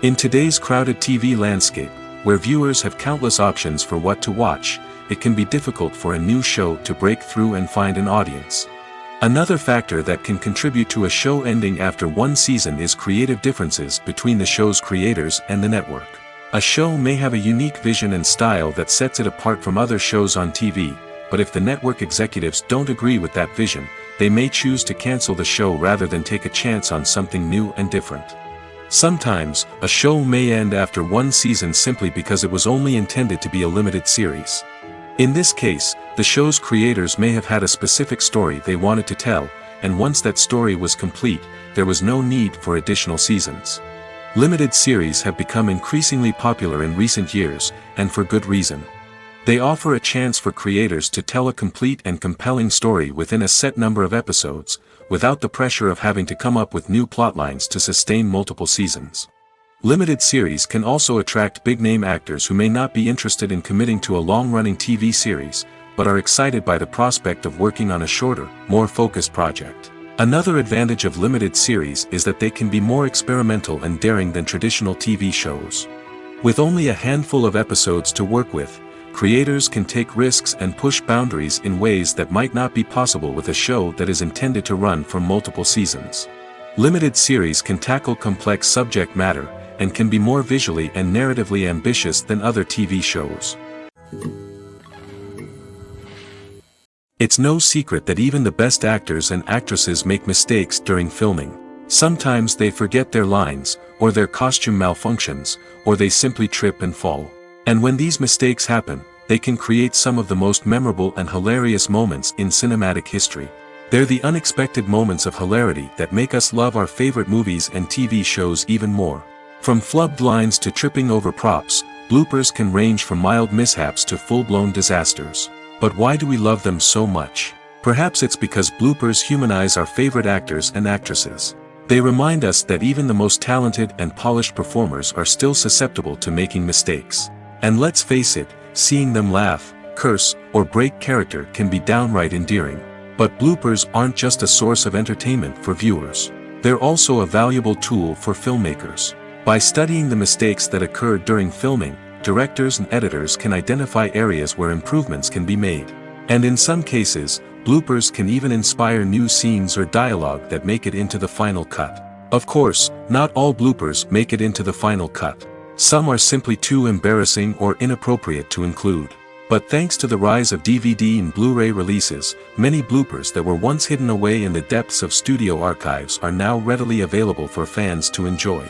In today's crowded TV landscape, where viewers have countless options for what to watch, it can be difficult for a new show to break through and find an audience. Another factor that can contribute to a show ending after one season is creative differences between the show's creators and the network. A show may have a unique vision and style that sets it apart from other shows on TV, but if the network executives don't agree with that vision, they may choose to cancel the show rather than take a chance on something new and different. Sometimes, a show may end after one season simply because it was only intended to be a limited series. In this case, the show's creators may have had a specific story they wanted to tell, and once that story was complete, there was no need for additional seasons. Limited series have become increasingly popular in recent years, and for good reason. They offer a chance for creators to tell a complete and compelling story within a set number of episodes, without the pressure of having to come up with new plotlines to sustain multiple seasons. Limited series can also attract big-name actors who may not be interested in committing to a long-running TV series, but are excited by the prospect of working on a shorter, more focused project. Another advantage of limited series is that they can be more experimental and daring than traditional TV shows. With only a handful of episodes to work with, creators can take risks and push boundaries in ways that might not be possible with a show that is intended to run for multiple seasons. Limited series can tackle complex subject matter, and can be more visually and narratively ambitious than other TV shows. It's no secret that even the best actors and actresses make mistakes during filming. Sometimes they forget their lines, or their costume malfunctions, or they simply trip and fall. And when these mistakes happen, they can create some of the most memorable and hilarious moments in cinematic history. They're the unexpected moments of hilarity that make us love our favorite movies and TV shows even more. From flubbed lines to tripping over props, bloopers can range from mild mishaps to full-blown disasters. But why do we love them so much? Perhaps it's because bloopers humanize our favorite actors and actresses. They remind us that even the most talented and polished performers are still susceptible to making mistakes. And let's face it, seeing them laugh, curse, or break character can be downright endearing. But bloopers aren't just a source of entertainment for viewers. They're also a valuable tool for filmmakers. By studying the mistakes that occurred during filming, directors and editors can identify areas where improvements can be made. And in some cases, bloopers can even inspire new scenes or dialogue that make it into the final cut. Of course, not all bloopers make it into the final cut. Some are simply too embarrassing or inappropriate to include. But thanks to the rise of DVD and Blu-ray releases, many bloopers that were once hidden away in the depths of studio archives are now readily available for fans to enjoy.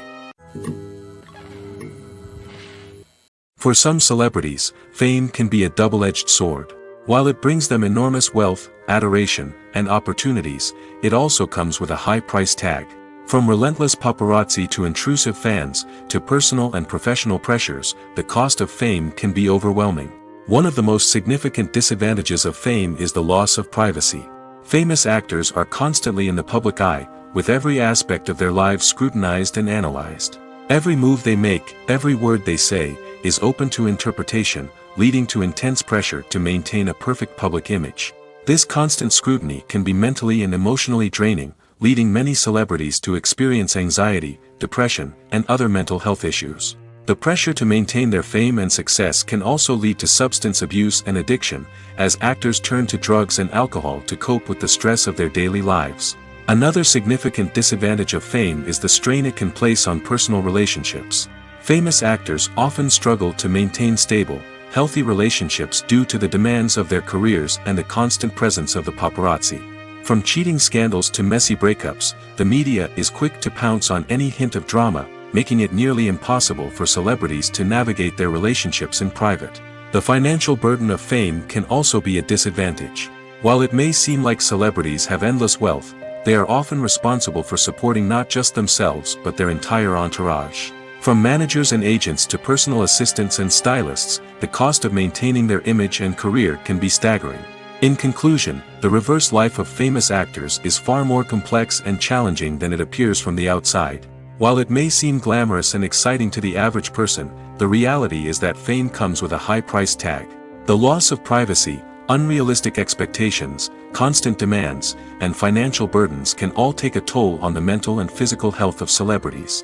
For some celebrities, fame can be a double-edged sword. While it brings them enormous wealth, adoration, and opportunities, it also comes with a high price tag. From relentless paparazzi to intrusive fans, to personal and professional pressures, the cost of fame can be overwhelming. One of the most significant disadvantages of fame is the loss of privacy. Famous actors are constantly in the public eye, with every aspect of their lives scrutinized and analyzed. Every move they make, every word they say, is open to interpretation, leading to intense pressure to maintain a perfect public image. This constant scrutiny can be mentally and emotionally draining, leading many celebrities to experience anxiety, depression, and other mental health issues. The pressure to maintain their fame and success can also lead to substance abuse and addiction, as actors turn to drugs and alcohol to cope with the stress of their daily lives. Another significant disadvantage of fame is the strain it can place on personal relationships. Famous actors often struggle to maintain stable, healthy relationships due to the demands of their careers and the constant presence of the paparazzi. From cheating scandals to messy breakups, the media is quick to pounce on any hint of drama, making it nearly impossible for celebrities to navigate their relationships in private. The financial burden of fame can also be a disadvantage. While it may seem like celebrities have endless wealth, they are often responsible for supporting not just themselves but their entire entourage. From managers and agents to personal assistants and stylists, the cost of maintaining their image and career can be staggering. In conclusion, the reverse life of famous actors is far more complex and challenging than it appears from the outside. While it may seem glamorous and exciting to the average person, the reality is that fame comes with a high price tag. The loss of privacy, unrealistic expectations, constant demands, and financial burdens can all take a toll on the mental and physical health of celebrities.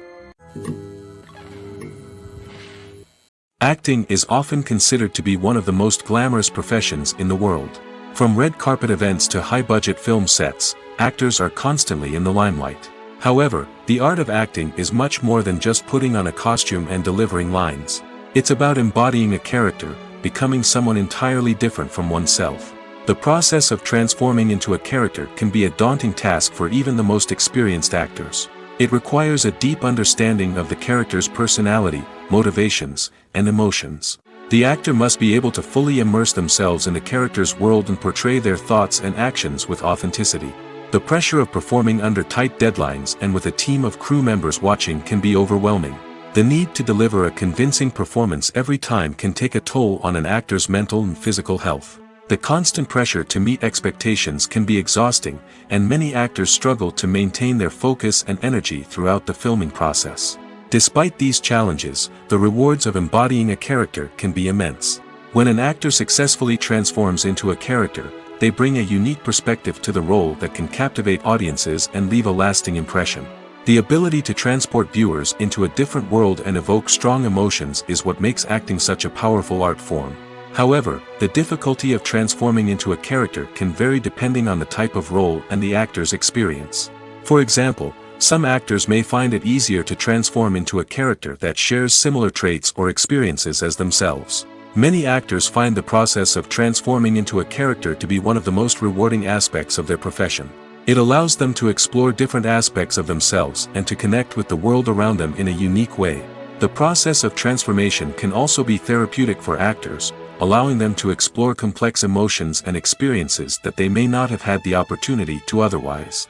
Acting is often considered to be one of the most glamorous professions in the world. From red carpet events to high-budget film sets, actors are constantly in the limelight. However, the art of acting is much more than just putting on a costume and delivering lines. It's about embodying a character, becoming someone entirely different from oneself. The process of transforming into a character can be a daunting task for even the most experienced actors. It requires a deep understanding of the character's personality, motivations, and emotions. The actor must be able to fully immerse themselves in the character's world and portray their thoughts and actions with authenticity. The pressure of performing under tight deadlines and with a team of crew members watching can be overwhelming. The need to deliver a convincing performance every time can take a toll on an actor's mental and physical health. The constant pressure to meet expectations can be exhausting, and many actors struggle to maintain their focus and energy throughout the filming process. Despite these challenges, the rewards of embodying a character can be immense. When an actor successfully transforms into a character, they bring a unique perspective to the role that can captivate audiences and leave a lasting impression. The ability to transport viewers into a different world and evoke strong emotions is what makes acting such a powerful art form. However, the difficulty of transforming into a character can vary depending on the type of role and the actor's experience. For example, some actors may find it easier to transform into a character that shares similar traits or experiences as themselves. Many actors find the process of transforming into a character to be one of the most rewarding aspects of their profession. It allows them to explore different aspects of themselves and to connect with the world around them in a unique way. The process of transformation can also be therapeutic for actors, allowing them to explore complex emotions and experiences that they may not have had the opportunity to otherwise.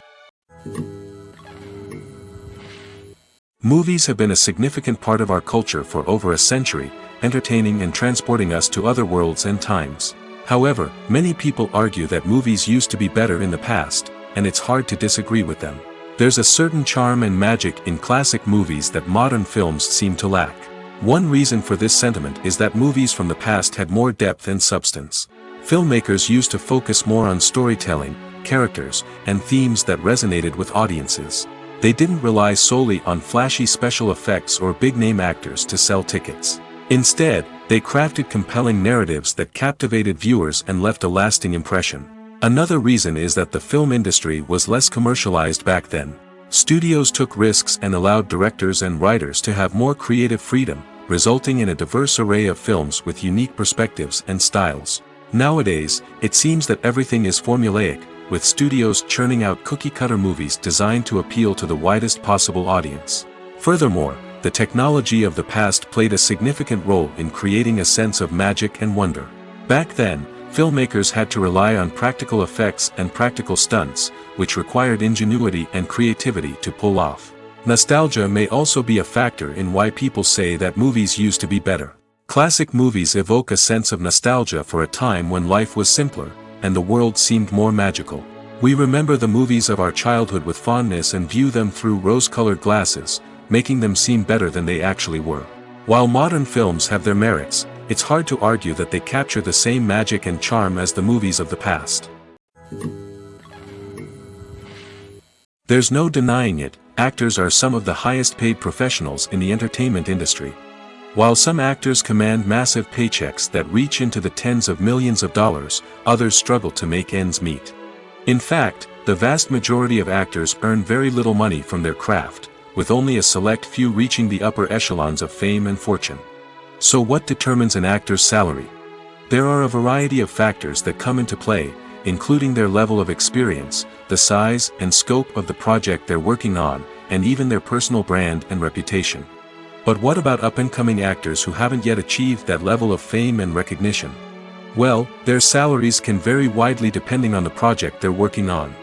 Movies have been a significant part of our culture for over a century, entertaining and transporting us to other worlds and times. However, many people argue that movies used to be better in the past, and it's hard to disagree with them. There's a certain charm and magic in classic movies that modern films seem to lack. One reason for this sentiment is that movies from the past had more depth and substance. Filmmakers used to focus more on storytelling, characters, and themes that resonated with audiences. They didn't rely solely on flashy special effects or big-name actors to sell tickets. Instead, they crafted compelling narratives that captivated viewers and left a lasting impression. Another reason is that the film industry was less commercialized back then. Studios took risks and allowed directors and writers to have more creative freedom, resulting in a diverse array of films with unique perspectives and styles. Nowadays, it seems that everything is formulaic, with studios churning out cookie-cutter movies designed to appeal to the widest possible audience. Furthermore, the technology of the past played a significant role in creating a sense of magic and wonder. Back then, filmmakers had to rely on practical effects and practical stunts, which required ingenuity and creativity to pull off. Nostalgia may also be a factor in why people say that movies used to be better. Classic movies evoke a sense of nostalgia for a time when life was simpler, and the world seemed more magical. We remember the movies of our childhood with fondness and view them through rose-colored glasses, making them seem better than they actually were. While modern films have their merits, it's hard to argue that they capture the same magic and charm as the movies of the past. There's no denying it, actors are some of the highest paid professionals in the entertainment industry. While some actors command massive paychecks that reach into the tens of millions of dollars, others struggle to make ends meet. In fact, the vast majority of actors earn very little money from their craft, with only a select few reaching the upper echelons of fame and fortune. So what determines an actor's salary? There are a variety of factors that come into play, including their level of experience, the size and scope of the project they're working on, and even their personal brand and reputation. But what about up-and-coming actors who haven't yet achieved that level of fame and recognition? Well, their salaries can vary widely depending on the project they're working on.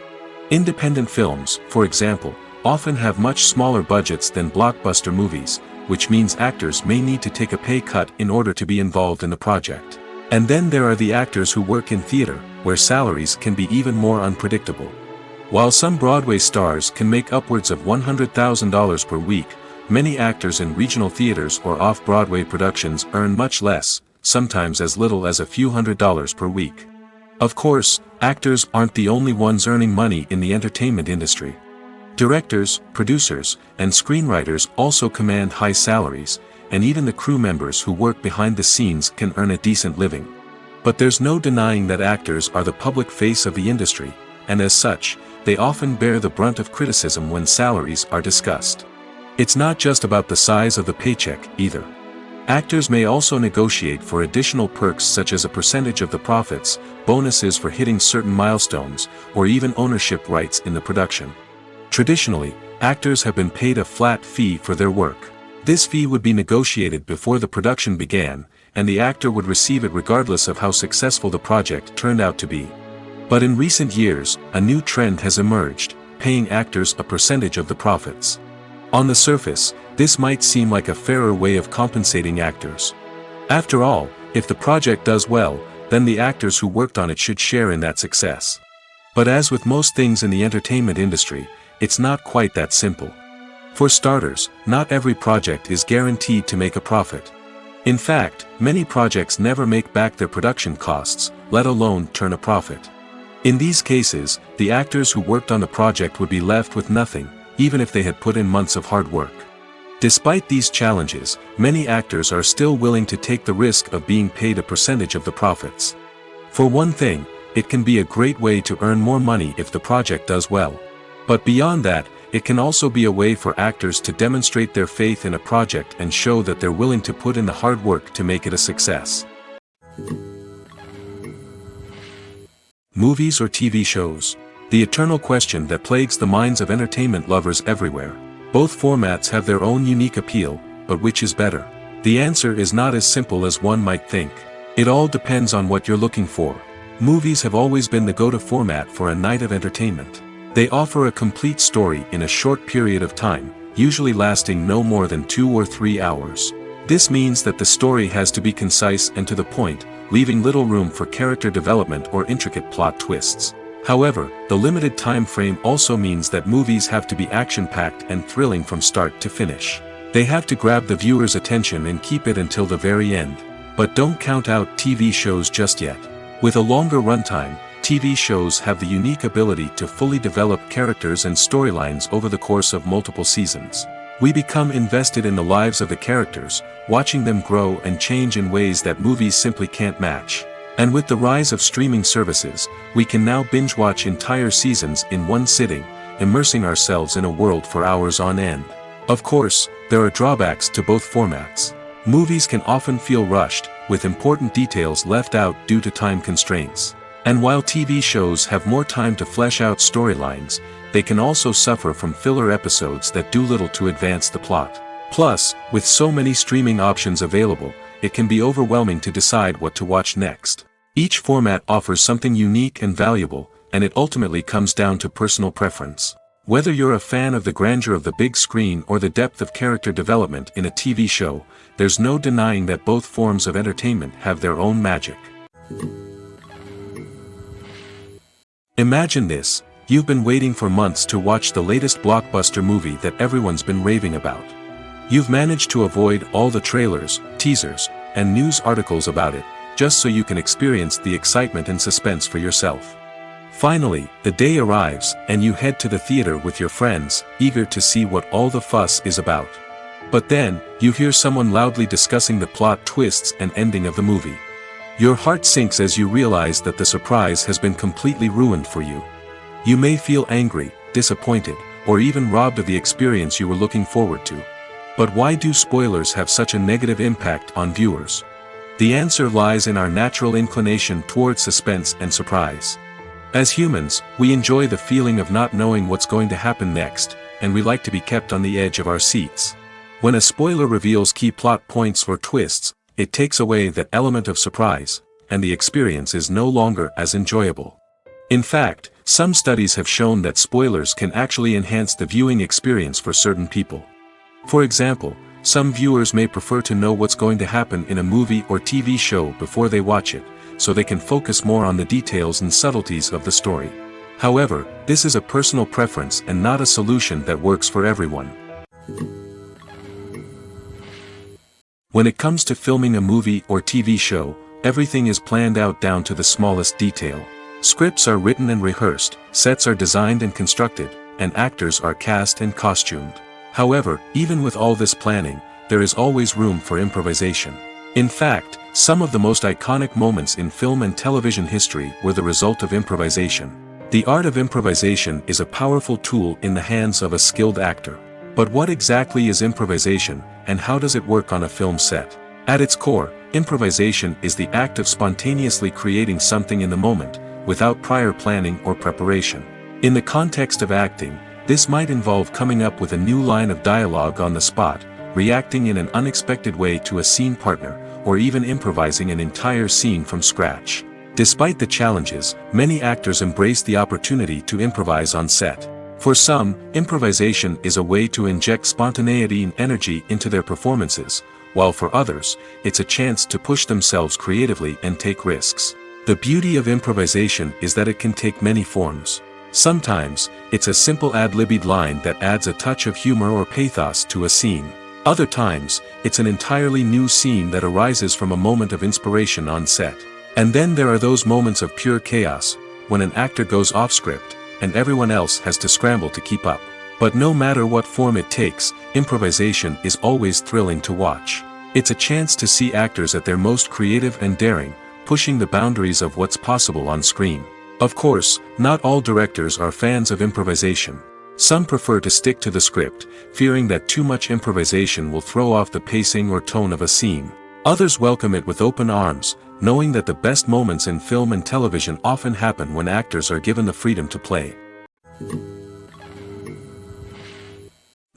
Independent films, for example, often have much smaller budgets than blockbuster movies, which means actors may need to take a pay cut in order to be involved in the project. And then there are the actors who work in theater, where salaries can be even more unpredictable. While some Broadway stars can make upwards of $100,000 per week, many actors in regional theaters or off-Broadway productions earn much less, sometimes as little as a few $100s per week. Of course, actors aren't the only ones earning money in the entertainment industry. Directors, producers, and screenwriters also command high salaries, and even the crew members who work behind the scenes can earn a decent living. But there's no denying that actors are the public face of the industry, and as such, they often bear the brunt of criticism when salaries are discussed. It's not just about the size of the paycheck, either. Actors may also negotiate for additional perks such as a percentage of the profits, bonuses for hitting certain milestones, or even ownership rights in the production. Traditionally, actors have been paid a flat fee for their work. This fee would be negotiated before the production began, and the actor would receive it regardless of how successful the project turned out to be. But in recent years, a new trend has emerged, paying actors a percentage of the profits. On the surface, this might seem like a fairer way of compensating actors. After all, if the project does well, then the actors who worked on it should share in that success. But as with most things in the entertainment industry, it's not quite that simple. For starters, not every project is guaranteed to make a profit. In fact, many projects never make back their production costs, let alone turn a profit. In these cases, the actors who worked on the project would be left with nothing, even if they had put in months of hard work. Despite these challenges, many actors are still willing to take the risk of being paid a percentage of the profits. For one thing, it can be a great way to earn more money if the project does well. But beyond that, it can also be a way for actors to demonstrate their faith in a project and show that they're willing to put in the hard work to make it a success. Movies or TV shows? The eternal question that plagues the minds of entertainment lovers everywhere. Both formats have their own unique appeal, but which is better? The answer is not as simple as one might think. It all depends on what you're looking for. Movies have always been the go-to format for a night of entertainment. They offer a complete story in a short period of time, usually lasting no more than 2 or 3 hours. This means that the story has to be concise and to the point, leaving little room for character development or intricate plot twists. However, the limited time frame also means that movies have to be action-packed and thrilling from start to finish. They have to grab the viewer's attention and keep it until the very end. But don't count out TV shows just yet. With a longer runtime, TV shows have the unique ability to fully develop characters and storylines over the course of multiple seasons. We become invested in the lives of the characters, watching them grow and change in ways that movies simply can't match. And with the rise of streaming services, we can now binge-watch entire seasons in one sitting, immersing ourselves in a world for hours on end. Of course, there are drawbacks to both formats. Movies can often feel rushed, with important details left out due to time constraints. And while TV shows have more time to flesh out storylines, they can also suffer from filler episodes that do little to advance the plot. Plus, with so many streaming options available, it can be overwhelming to decide what to watch next. Each format offers something unique and valuable, and it ultimately comes down to personal preference. Whether you're a fan of the grandeur of the big screen or the depth of character development in a TV show, there's no denying that both forms of entertainment have their own magic. Imagine this: you've been waiting for months to watch the latest blockbuster movie that everyone's been raving about. You've managed to avoid all the trailers, teasers, and news articles about it, just so you can experience the excitement and suspense for yourself. Finally, the day arrives, and you head to the theater with your friends, eager to see what all the fuss is about. But then, you hear someone loudly discussing the plot twists and ending of the movie. Your heart sinks as you realize that the surprise has been completely ruined for you. You may feel angry, disappointed, or even robbed of the experience you were looking forward to. But why do spoilers have such a negative impact on viewers? The answer lies in our natural inclination toward suspense and surprise. As humans, we enjoy the feeling of not knowing what's going to happen next, and we like to be kept on the edge of our seats. When a spoiler reveals key plot points or twists, it takes away that element of surprise, and the experience is no longer as enjoyable. In fact, some studies have shown that spoilers can actually enhance the viewing experience for certain people. For example, some viewers may prefer to know what's going to happen in a movie or TV show before they watch it, so they can focus more on the details and subtleties of the story. However, this is a personal preference and not a solution that works for everyone. When it comes to filming a movie or TV show, everything is planned out down to the smallest detail. Scripts are written and rehearsed, sets are designed and constructed, and actors are cast and costumed. However, even with all this planning, there is always room for improvisation. In fact, some of the most iconic moments in film and television history were the result of improvisation. The art of improvisation is a powerful tool in the hands of a skilled actor. But what exactly is improvisation, and how does it work on a film set? At its core, improvisation is the act of spontaneously creating something in the moment, without prior planning or preparation. In the context of acting, this might involve coming up with a new line of dialogue on the spot, reacting in an unexpected way to a scene partner, or even improvising an entire scene from scratch. Despite the challenges, many actors embrace the opportunity to improvise on set. For some, improvisation is a way to inject spontaneity and energy into their performances, while for others, it's a chance to push themselves creatively and take risks. The beauty of improvisation is that it can take many forms. Sometimes, it's a simple ad-libbed line that adds a touch of humor or pathos to a scene. Other times, it's an entirely new scene that arises from a moment of inspiration on set. And then there are those moments of pure chaos, when an actor goes off script, and everyone else has to scramble to keep up. But no matter what form it takes, improvisation is always thrilling to watch. It's a chance to see actors at their most creative and daring, pushing the boundaries of what's possible on screen. Of course, not all directors are fans of improvisation. Some prefer to stick to the script, fearing that too much improvisation will throw off the pacing or tone of a scene. Others welcome it with open arms, knowing that the best moments in film and television often happen when actors are given the freedom to play.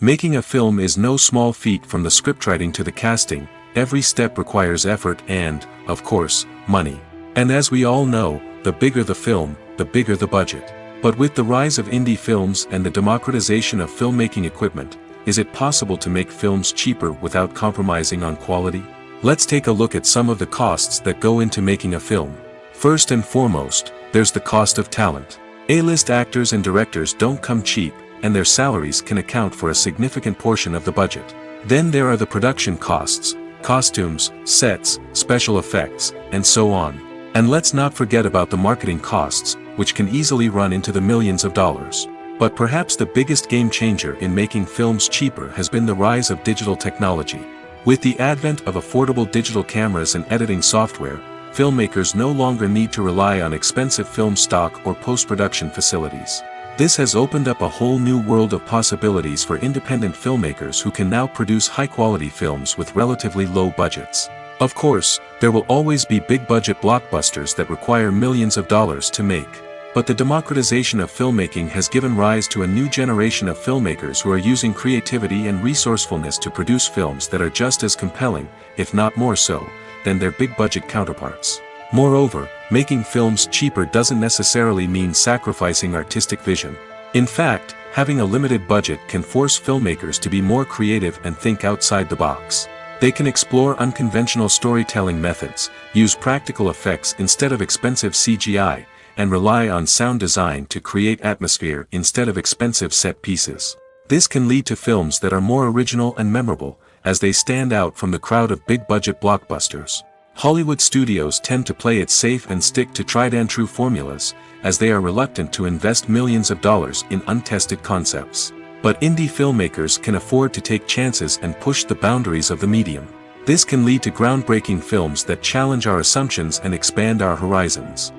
Making a film is no small feat. From the scriptwriting to the casting, every step requires effort and, of course, money. And as we all know, the bigger the film, the bigger the budget. But with the rise of indie films and the democratization of filmmaking equipment, is it possible to make films cheaper without compromising on quality? Let's take a look at some of the costs that go into making a film. First and foremost, there's the cost of talent. A-list actors and directors don't come cheap, and their salaries can account for a significant portion of the budget. Then there are the production costs, costumes, sets, special effects, and so on. And let's not forget about the marketing costs, which can easily run into the millions of dollars. But perhaps the biggest game changer in making films cheaper has been the rise of digital technology. With the advent of affordable digital cameras and editing software, filmmakers no longer need to rely on expensive film stock or post-production facilities. This has opened up a whole new world of possibilities for independent filmmakers who can now produce high-quality films with relatively low budgets. Of course, there will always be big-budget blockbusters that require millions of dollars to make. But the democratization of filmmaking has given rise to a new generation of filmmakers who are using creativity and resourcefulness to produce films that are just as compelling, if not more so, than their big-budget counterparts. Moreover, making films cheaper doesn't necessarily mean sacrificing artistic vision. In fact, having a limited budget can force filmmakers to be more creative and think outside the box. They can explore unconventional storytelling methods, use practical effects instead of expensive CGI, and rely on sound design to create atmosphere instead of expensive set pieces. This can lead to films that are more original and memorable, as they stand out from the crowd of big-budget blockbusters. Hollywood studios tend to play it safe and stick to tried-and-true formulas, as they are reluctant to invest millions of dollars in untested concepts. But indie filmmakers can afford to take chances and push the boundaries of the medium. This can lead to groundbreaking films that challenge our assumptions and expand our horizons.